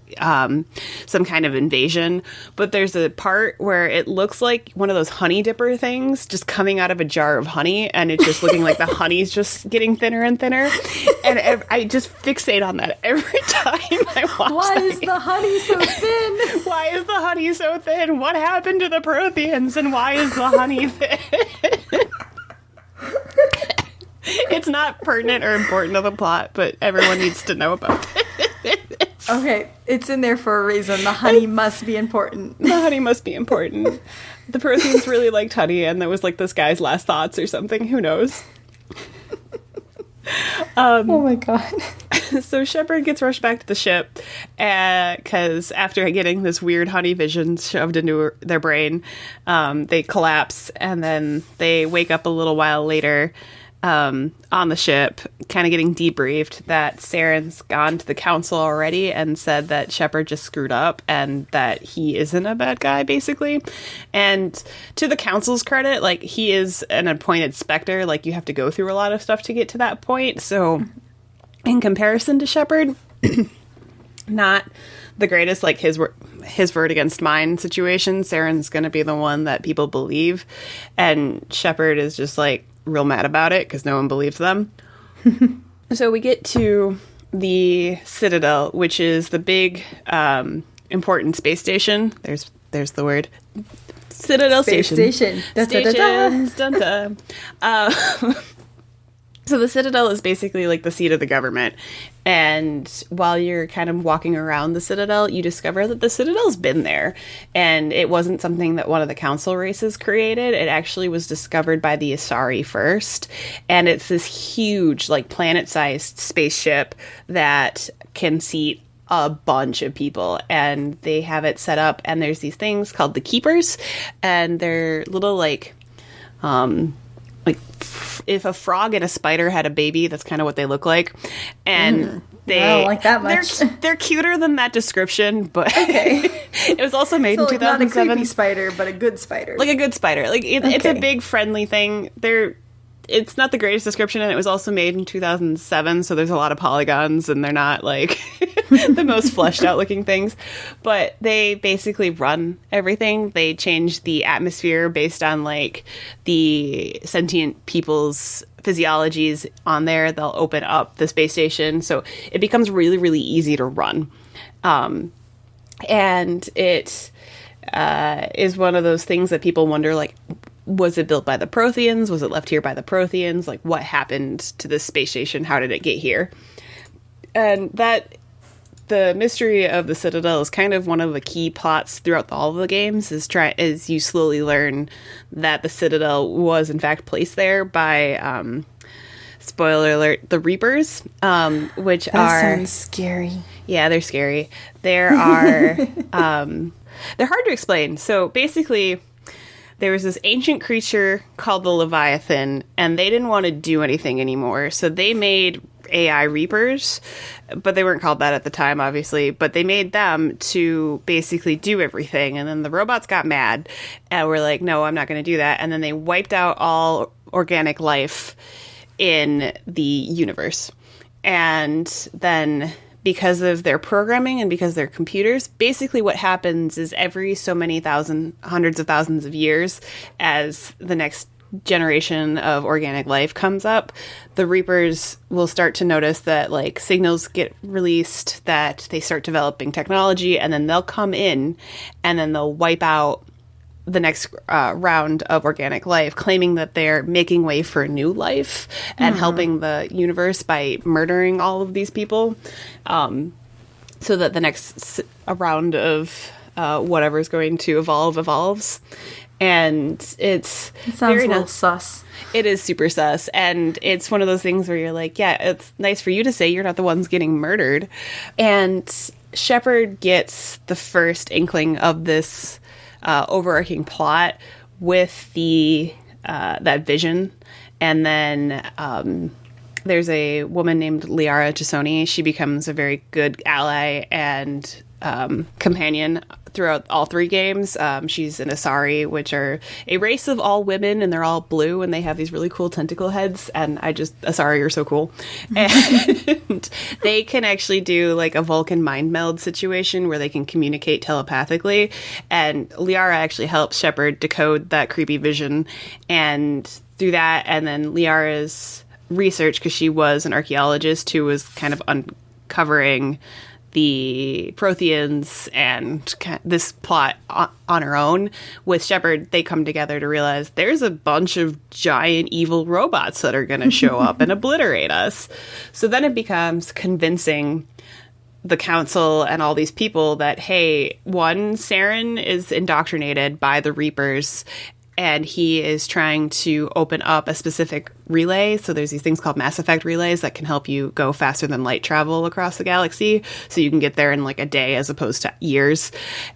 some kind of invasion. But there's a part where it looks like one of those honey dipper things just coming out of a jar of honey, and it just just looking like the honey's just getting thinner and thinner. And I just fixate on that every time I watch Why that is the honey so thin? Why is the honey so thin? What happened to the Protheans, and why is the honey thin? It's not pertinent or important to the plot, but everyone needs to know about it. Okay, it's in there for a reason. The honey must be important. The honey must be important. The Protheans really liked honey, and that was like this guy's last thoughts or something. Who knows? Oh my god. So Shepard gets rushed back to the ship because after getting this weird honey vision shoved into their brain, they collapse, and then they wake up a little while later on the ship, kind of getting debriefed that Saren's gone to the council already and said that Shepard just screwed up and that he isn't a bad guy, basically. And to the council's credit, like, he is an appointed Spectre. Like, you have to go through a lot of stuff to get to that point. So in comparison to Shepard, not the greatest, like, his word against mine situation. Saren's going to be the one that people believe, and Shepard is just, like, real mad about it because no one believes them. So we get to the Citadel, which is the big, important space station. There's the word. Citadel Space station. Da, da, da, da. Stations. Dun, dun. So the Citadel is basically like the seat of the government. And while you're kind of walking around the Citadel, you discover that the Citadel's been there. And it wasn't something that one of the council races created. It actually was discovered by the Asari first. And it's this huge, like, planet-sized spaceship that can seat a bunch of people, and they have it set up, and there's these things called the Keepers, and they're little, like if a frog and a spider had a baby, that's kind of what they look like. And they I don't like that much. They're cuter than that description, but Okay. It was also made So, in like, not a 2007. creepy spider, but a good spider. Like a good spider. Like it's a Okay. big friendly thing. It's not the greatest description, and it was also made in 2007, so there's a lot of polygons, and they're not, like, the most fleshed out looking things. But they basically run everything. They change the atmosphere based on, like, the sentient people's physiologies on there. They'll open up the space station, so it becomes really, really easy to run. And it is one of those things that people wonder, like, was it built by the Protheans? Was it left here by the Protheans? Like, what happened to this space station? How did it get here? And that, the mystery of the Citadel is kind of one of the key plots throughout all of the games, is you slowly learn that the Citadel was in fact placed there by, spoiler alert, the Reapers, which that are... sounds scary. Yeah, they're scary. There are... they're hard to explain. So basically, there was this ancient creature called the Leviathan, and they didn't want to do anything anymore. So they made AI Reapers, but they weren't called that at the time, obviously. But they made them to basically do everything. And then the robots got mad and were like, no, I'm not going to do that. And then they wiped out all organic life in the universe. And then, because of their programming and because they're computers, basically what happens is every so many hundreds of thousands of years, as the next generation of organic life comes up, the Reapers will start to notice that, like, signals get released, that they start developing technology, and then they'll come in and then they'll wipe out the next round of organic life, claiming that they're making way for a new life and helping the universe by murdering all of these people, so that the next round of whatever is going to evolves. And it Sounds a little sus. It is super sus, and it's one of those things where you're like, yeah, it's nice for you to say you're not the ones getting murdered. And Shepard gets the first inkling of this overarching plot with the that vision, and then there's a woman named Liara Jasoni. She becomes a very good ally and companion throughout all three games. She's an Asari, which are a race of all women, and they're all blue, and they have these really cool tentacle heads, and Asari are so cool. And they can actually do, like, a Vulcan mind meld situation where they can communicate telepathically, and Liara actually helps Shepard decode that creepy vision, and through that, and then Liara's research, because she was an archaeologist who was kind of uncovering the Protheans and this plot on her own. With Shepard, they come together to realize there's a bunch of giant evil robots that are going to show up and obliterate us. So then it becomes convincing the council and all these people that, hey, one, Saren is indoctrinated by the Reapers, and he is trying to open up a specific relay. So there's these things called Mass Effect relays that can help you go faster than light travel across the galaxy. So you can get there in like a day as opposed to years.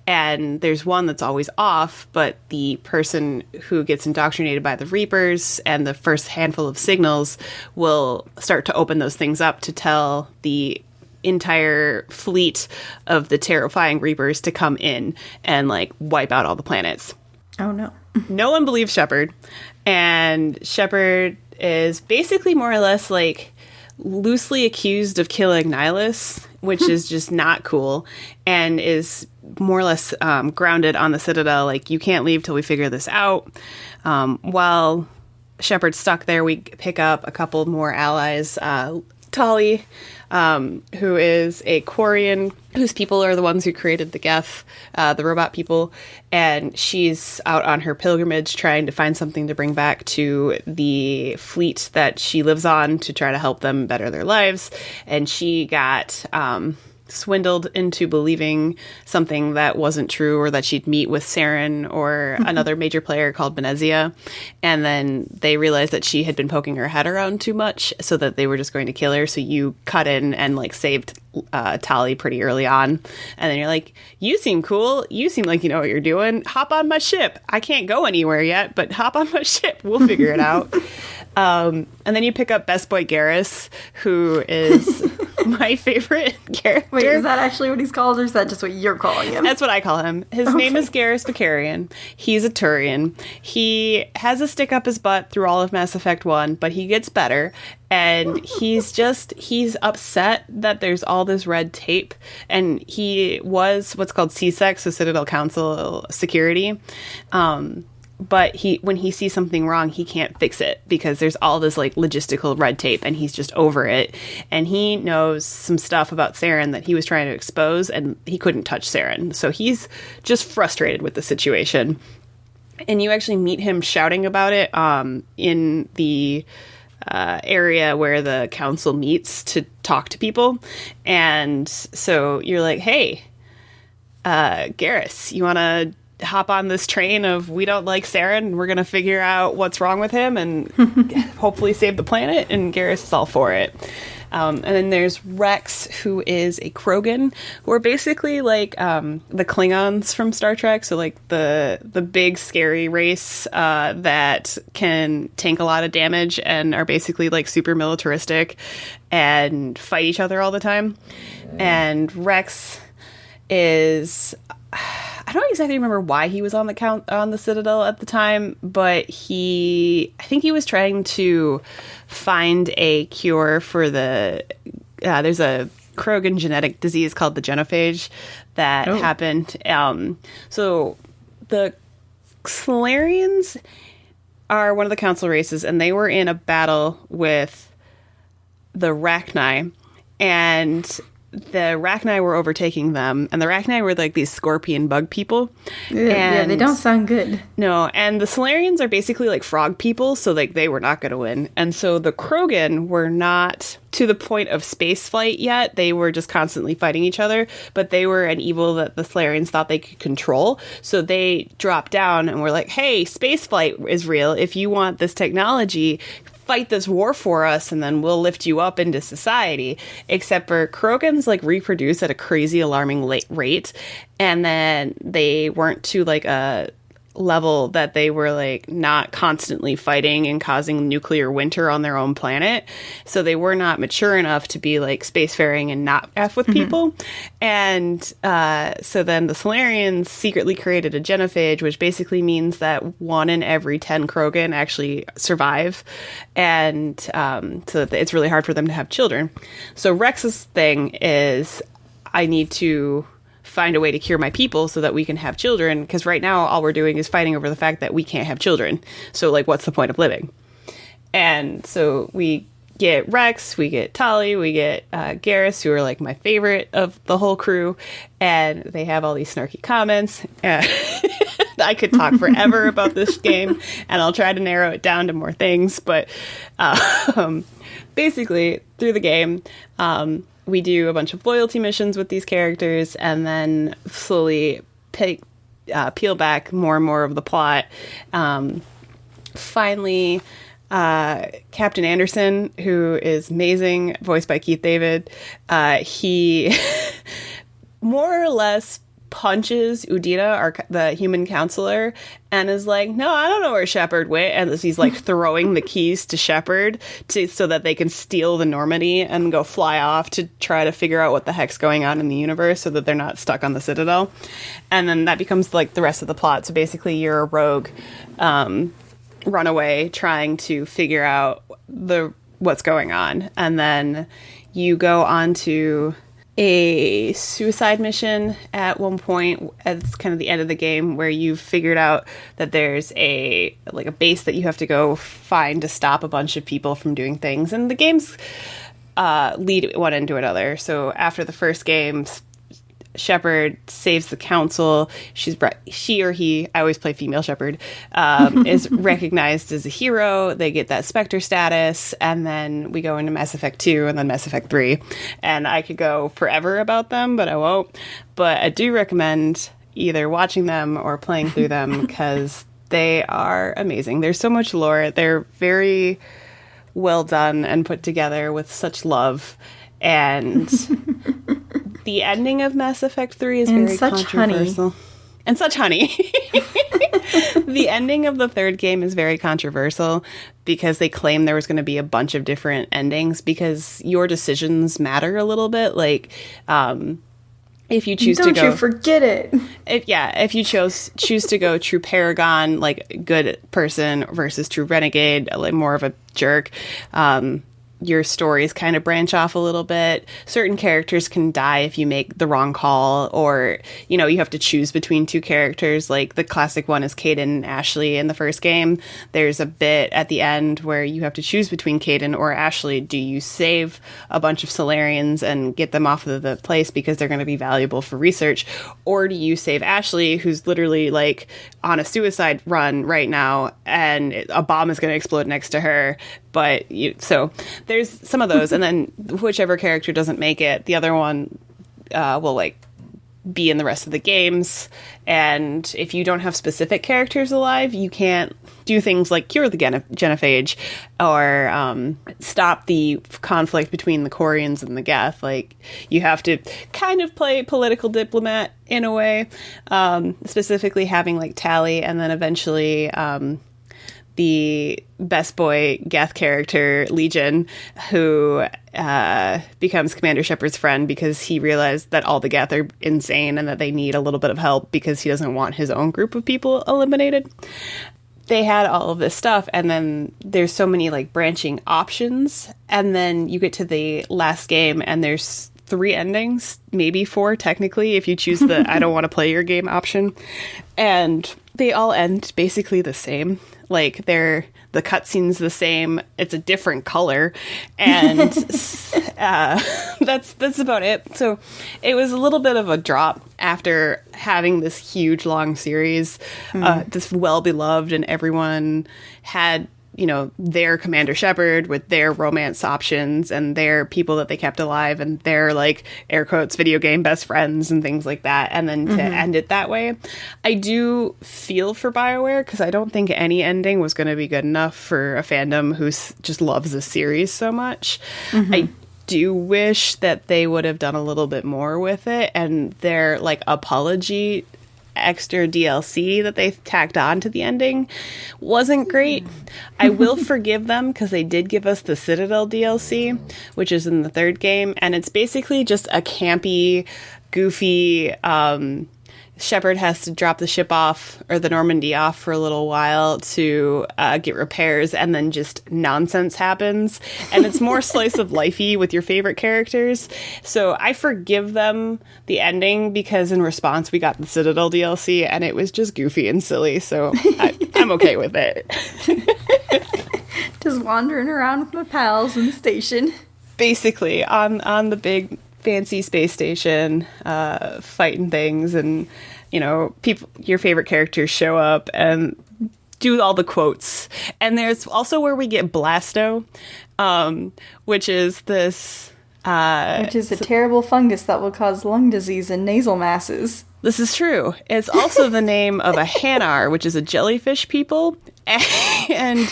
And there's one that's always off, but the person who gets indoctrinated by the Reapers and the first handful of signals will start to open those things up to tell the entire fleet of the terrifying Reapers to come in and like wipe out all the planets. Oh no. No one believes Shepard, and Shepard is basically more or less like loosely accused of killing Nihilus, which is just not cool, and is more or less grounded on the Citadel. Like, you can't leave till we figure this out. While Shepard's stuck there, we pick up a couple more allies. Tali, who is a Quarian, whose people are the ones who created the Geth, the robot people, and she's out on her pilgrimage trying to find something to bring back to the fleet that she lives on to try to help them better their lives. And she got swindled into believing something that wasn't true, or that she'd meet with Saren or another major player called Benezia. And then they realized that she had been poking her head around too much, so that they were just going to kill her. So you cut in and like saved Tali pretty early on. And then you're like, you seem cool. You seem like you know what you're doing. Hop on my ship. I can't go anywhere yet, but hop on my ship. We'll figure it out. And then you pick up Best Boy Garrus, who is my favorite character. Wait, is that actually what he's called, or is that just what you're calling him? That's what I call him. His name is Garrus Vakarian. He's a Turian. He has a stick up his butt through all of Mass Effect 1, but he gets better. And he's upset that there's all this red tape. And he was what's called CSEC, so Citadel Council Security. But when he sees something wrong, he can't fix it because there's all this like logistical red tape, and he's just over it. And he knows some stuff about Saren that he was trying to expose, and he couldn't touch Saren. So he's just frustrated with the situation. And you actually meet him shouting about it in the area where the council meets to talk to people. And so you're like, hey, Garrus, you want to hop on this train of we don't like Saren, we're going to figure out what's wrong with him and hopefully save the planet? And Garrus is all for it. And then there's Rex, who is a Krogan, who are basically like the Klingons from Star Trek. So like the big scary race that can tank a lot of damage and are basically like super militaristic and fight each other all the time. And Rex is... I don't exactly remember why he was on the Citadel at the time, but I think he was trying to find a cure for there's a Krogan genetic disease called the genophage that happened. So the Solarians are one of the council races, and they were in a battle with the Rachni, and the Rachni were overtaking them, and the Rachni were like these scorpion bug people. Yeah, they don't sound good. No, and the Solarians are basically like frog people, so like they were not going to win. And so the Krogan were not to the point of space flight yet. They were just constantly fighting each other, but they were an evil that the Solarians thought they could control. So they dropped down and were like, hey, space flight is real. If you want this technology, fight this war for us, and then we'll lift you up into society. Except for Krogans like reproduce at a crazy alarming rate, and then they weren't to like a level that they were like not constantly fighting and causing nuclear winter on their own planet. So they were not mature enough to be like spacefaring and not F with people. And so then the Solarians secretly created a genophage, which basically means that 1 in every 10 Krogan actually survive. And so it's really hard for them to have children. So Rex's thing is, I need to find a way to cure my people so that we can have children, because right now all we're doing is fighting over the fact that we can't have children. So like, what's the point of living? And so we get Rex, we get Tali, we get Garrus, who are like my favorite of the whole crew, and they have all these snarky comments. I could talk forever about this game, and I'll try to narrow it down to more things, but basically, through the game, we do a bunch of loyalty missions with these characters, and then slowly peel back more and more of the plot. Finally, Captain Anderson, who is amazing, voiced by Keith David, he more or less punches Udina, the human counselor, and is like, no, I don't know where Shepard went. And he's like throwing the keys to Shepard so that they can steal the Normandy and go fly off to try to figure out what the heck's going on in the universe so that they're not stuck on the Citadel. And then that becomes like the rest of the plot. So basically you're a rogue runaway trying to figure out what's going on. And then you go on to a suicide mission at one point. It's kind of the end of the game where you've figured out that there's a base that you have to go find to stop a bunch of people from doing things, and the games lead one into another. So after the first game, Shepard saves the council. She or he, I always play female Shepard, is recognized as a hero. They get that Spectre status, and then we go into Mass Effect 2 and then Mass Effect 3. And I could go forever about them, but I won't. But I do recommend either watching them or playing through them because they are amazing. There's so much lore. They're very well done and put together with such love. And the ending of Mass Effect 3 is very controversial. Honey. And such honey. The ending of the third game is very controversial because they claim there was going to be a bunch of different endings because your decisions matter a little bit. Like, if you choose to go... Don't you forget it. If you choose to go true Paragon, like good person, versus true Renegade, like more of a jerk, your stories kind of branch off a little bit. Certain characters can die if you make the wrong call, or, you know, you have to choose between two characters. Like the classic one is Kaidan and Ashley in the first game. There's a bit at the end where you have to choose between Kaidan or Ashley. Do you save a bunch of Solarians and get them off of the place because they're going to be valuable for research? Or do you save Ashley, who's literally like on a suicide run right now, and a bomb is going to explode next to her? But so there's some of those, and then whichever character doesn't make it, the other one will like be in the rest of the games. And if you don't have specific characters alive, you can't do things like cure the genophage or stop the conflict between the Quarians and the Geth. Like, you have to kind of play political diplomat in a way, specifically having like Tali, and then eventually the best boy Geth character, Legion, who becomes Commander Shepard's friend because he realized that all the Geth are insane and that they need a little bit of help because he doesn't want his own group of people eliminated. They had all of this stuff, and then there's so many like branching options, and then you get to the last game and there's 3 endings, maybe 4 technically if you choose the I don't want to play your game option, and they all end basically the same. Like, the cutscene's the same, it's a different color, and that's about it. So it was a little bit of a drop after having this huge long series, this well beloved, and everyone had, you know, their Commander Shepard with their romance options and their people that they kept alive and their, like, air quotes, video game best friends and things like that. And then to end it that way, I do feel for BioWare because I don't think any ending was going to be good enough for a fandom who just loves this series so much. I do wish that they would have done a little bit more with it, and their, like, apology extra DLC that they tacked on to the ending wasn't great. I will forgive them because they did give us the Citadel DLC, which is in the 3rd game, and it's basically just a campy, goofy, Shepard has to drop the ship off, or the Normandy off, for a little while to get repairs, and then just nonsense happens. And it's more slice of lifey with your favorite characters. So I forgive them the ending because in response we got the Citadel DLC, and it was just goofy and silly. So I'm okay with it. Just wandering around with my pals in the station. Basically, on the big fancy space station, fighting things, and people, your favorite characters show up and do all the quotes. And there's also where we get Blasto, which is this which is a terrible fungus that will cause lung disease and nasal masses. This is true. It's also the name of a Hanar, which is a jellyfish people. And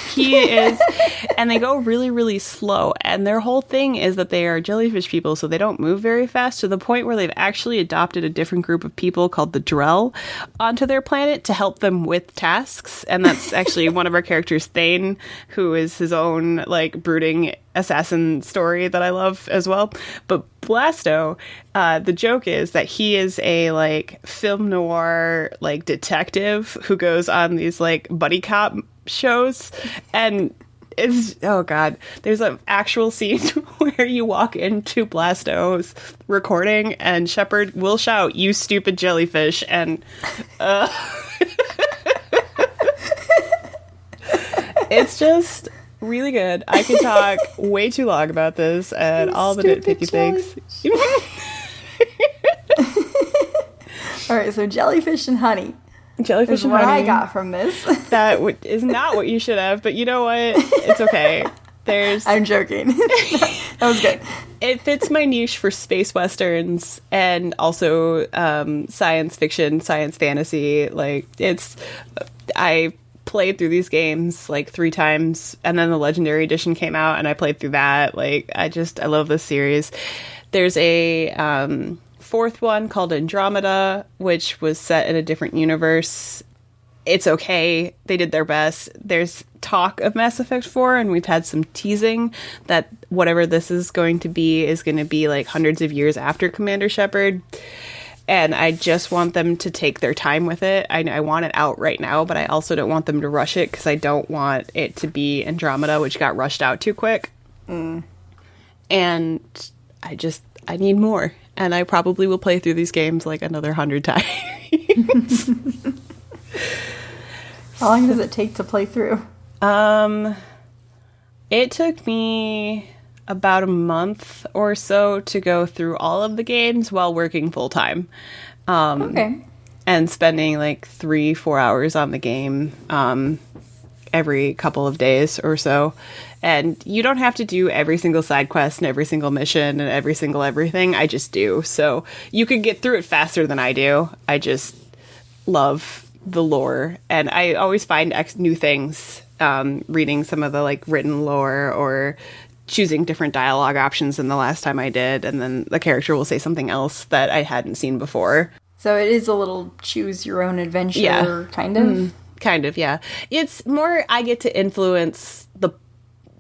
and they go really, really slow. And their whole thing is that they are jellyfish people, so they don't move very fast, to the point where they've actually adopted a different group of people called the Drell onto their planet to help them with tasks. And that's actually one of our characters, Thane, who is his own, like, brooding assassin story that I love as well. But Blasto, the joke is that he is a, like, film noir, like, detective who goes on these, like, buddy cop shows, and it's, oh god, there's an actual scene where you walk into Blasto's recording and Shepard will shout, "You stupid jellyfish," and it's just really good. I could talk way too long about this and all the nitpicky things. Alright, so jellyfish and honey. Jellyfish is and what honey. I got from this. That is not what you should have, but you know what? It's okay. I'm joking. That was good. It fits my niche for space westerns and also science fiction, science fantasy. Like, I played through these games like 3 times, and then the Legendary Edition came out, and I played through that. Like, I love this series. There's a 4th one called Andromeda, which was set in a different universe. It's okay. They did their best. There's talk of Mass Effect 4, and we've had some teasing that whatever this is going to be like hundreds of years after Commander Shepard. And I just want them to take their time with it. I want it out right now, but I also don't want them to rush it, because I don't want it to be Andromeda, which got rushed out too quick. And I need more. And I probably will play through these games like another 100 times. How long does it take to play through? It took me about a month or so to go through all of the games while working full time. Okay. And spending like 3-4 hours on the game every couple of days or so. And you don't have to do every single side quest and every single mission and every single everything. I just do. So you could get through it faster than I do. I just love the lore. And I always find new things reading some of the like written lore or choosing different dialogue options than the last time I did. And then the character will say something else that I hadn't seen before. So it is a little choose your own adventure, kind of? Kind of, yeah. It's more I get to influence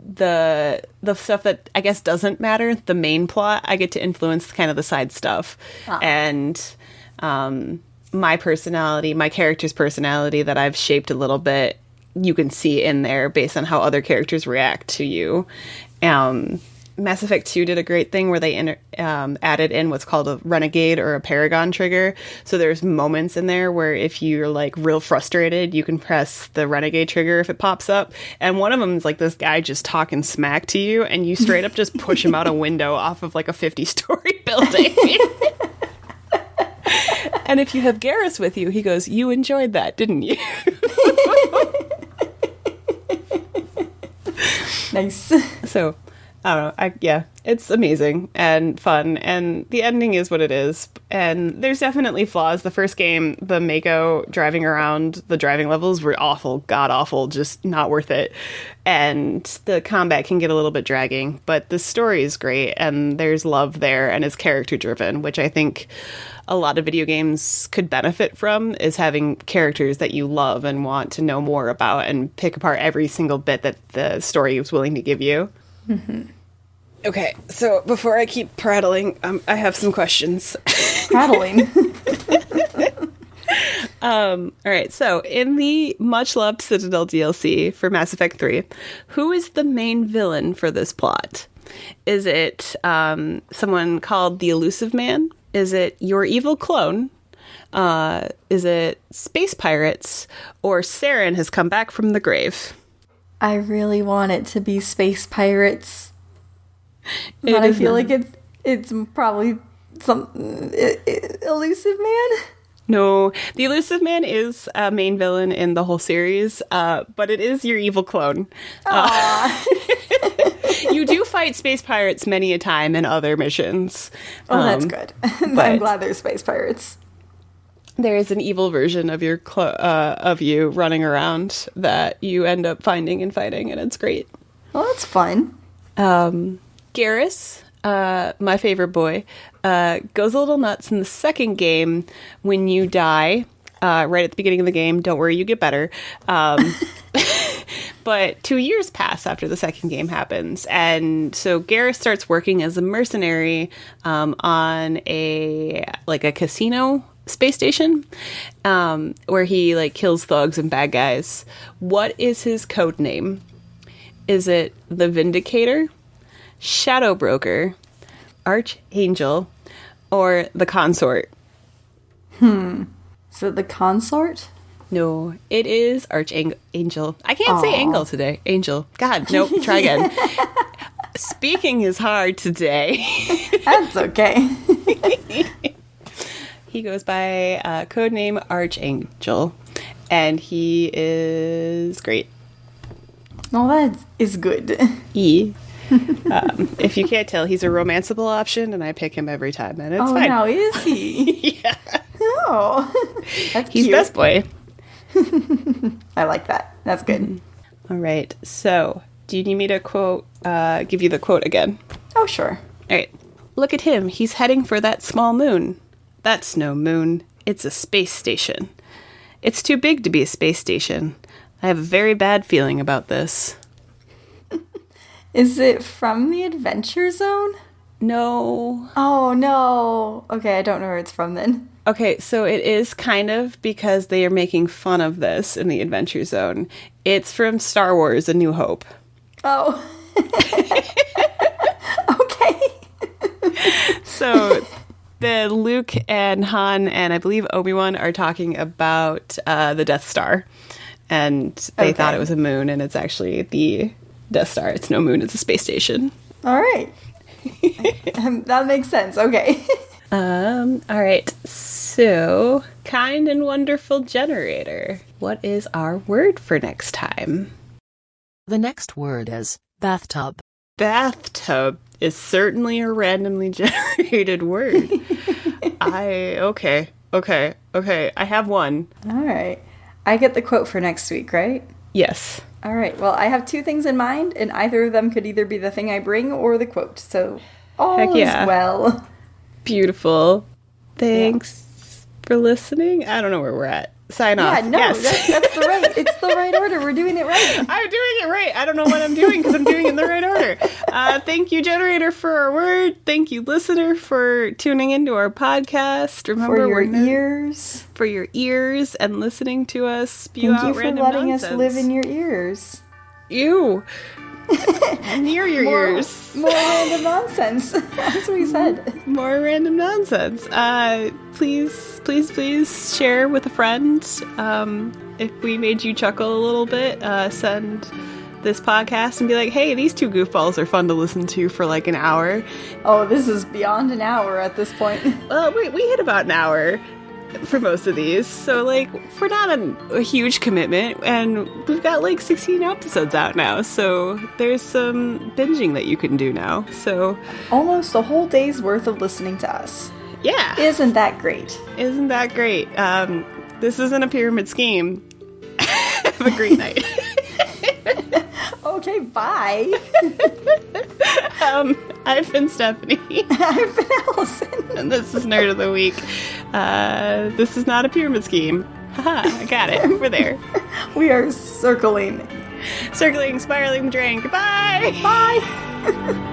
the stuff that I guess doesn't matter, the main plot. I get to influence kind of the side stuff. And my personality, my character's personality that I've shaped a little bit, you can see in there based on how other characters react to you. Mass Effect 2 did a great thing where they added in what's called a renegade or a paragon trigger. So there's moments in there where if you're like real frustrated, you can press the renegade trigger if it pops up. And one of them is like this guy just talking smack to you, and you straight up just push him out a window off of like a 50-story building. And if you have Garrus with you, he goes, "You enjoyed that, didn't you?" Nice. So, I don't know. It's amazing and fun, and the ending is what it is. And there's definitely flaws. The first game, the Mako driving around, the driving levels were awful, god-awful, just not worth it. And the combat can get a little bit dragging, but the story is great, and there's love there, and it's character-driven, which I think a lot of video games could benefit from, is having characters that you love and want to know more about and pick apart every single bit that the story is willing to give you. Mm-hmm. Okay, so before I keep prattling, I have some questions. Prattling? All right, so in the much-loved Citadel DLC for Mass Effect 3, who is the main villain for this plot? Is it someone called the Elusive Man? Is it your evil clone? Is it space pirates? Or Saren has come back from the grave? I really want it to be space pirates. But I is feel not. like it's probably some elusive man. No, the Elusive Man is a main villain in the whole series, but it is your evil clone. You do fight space pirates many a time in other missions. Oh, that's good. I'm but- glad they're space pirates. There is an evil version of of you running around that you end up finding and fighting, and it's great. Well, that's fun. Garrus, my favorite boy, goes a little nuts in the second game when you die. Right at the beginning of the game. Don't worry, you get better. But 2 years pass after the second game happens, and so Garrus starts working as a mercenary on a casino space station, where he like kills thugs and bad guys. What is his code name? Is it the Vindicator, Shadow Broker, Archangel, or the Consort? Is it the consort? No, it is Archangel. I can't say Angel today. Angel. God, nope. Try again. Speaking is hard today. That's okay. He goes by codename Archangel, and he is great. Oh, that is good. If you can't tell, he's a romanceable option, and I pick him every time, and it's Oh, fine. now is he? Yeah, Oh, that's he's cute. best boy. I like that. That's good. All right, so do you need me to give you the quote again? Oh, sure. All right. Look at him. He's heading for that small moon. That's no moon. It's a space station. It's too big to be a space station. I have a very bad feeling about this. Is it from the Adventure Zone? No. Oh, no. Okay, I don't know where it's from then. Okay, so it is kind of because they are making fun of this in the Adventure Zone. It's from Star Wars: A New Hope. Oh. Okay. So the Luke and Han and I believe Obi-Wan are talking about the Death Star. And they thought it was a moon, and it's actually the Death Star. It's no moon, it's a space station. All right. That makes sense. Okay. All right. So, kind and wonderful generator. What is our word for next time? The next word is bathtub. Bathtub is certainly a randomly generated word. Okay. I have one. All right. I get the quote for next week, right? Yes. All right. Well, I have two things in mind, and either of them could either be the thing I bring or the quote. So, all Heck yeah. is well. Beautiful. Thanks for listening. I don't know where we're at. Sign off. Yeah, no, Yes. that's the right. It's the right order. We're doing it right. I'm doing it right. I don't know what I'm doing because I'm doing it in the right order. Thank you, generator, for our word. Thank you, listener, for tuning into our podcast. Remember, For your we're ears. for your ears and listening to us spew Thank out you for random letting nonsense. us live in your ears. Ew. Near your ears. More random nonsense. That's what he said. More random nonsense. Please share with a friend. If we made you chuckle a little bit, send this podcast and be like, hey, these two goofballs are fun to listen to for like an hour. Oh, this is beyond an hour at this point. Well, we hit about an hour for most of these, so like we're not a huge commitment, and we've got like 16 episodes out now, so there's some binging that you can do now. So Almost a whole day's worth of listening to us. yeah, Isn't that great? isn't that great? This isn't a pyramid scheme. Have a great night. Okay, bye. I've been Stephanie, I've been Allison. and this is Nerd of the Week. This is not a pyramid scheme. Haha, I got it. We're there. We are circling. Circling, spiraling, drain. Goodbye. Bye.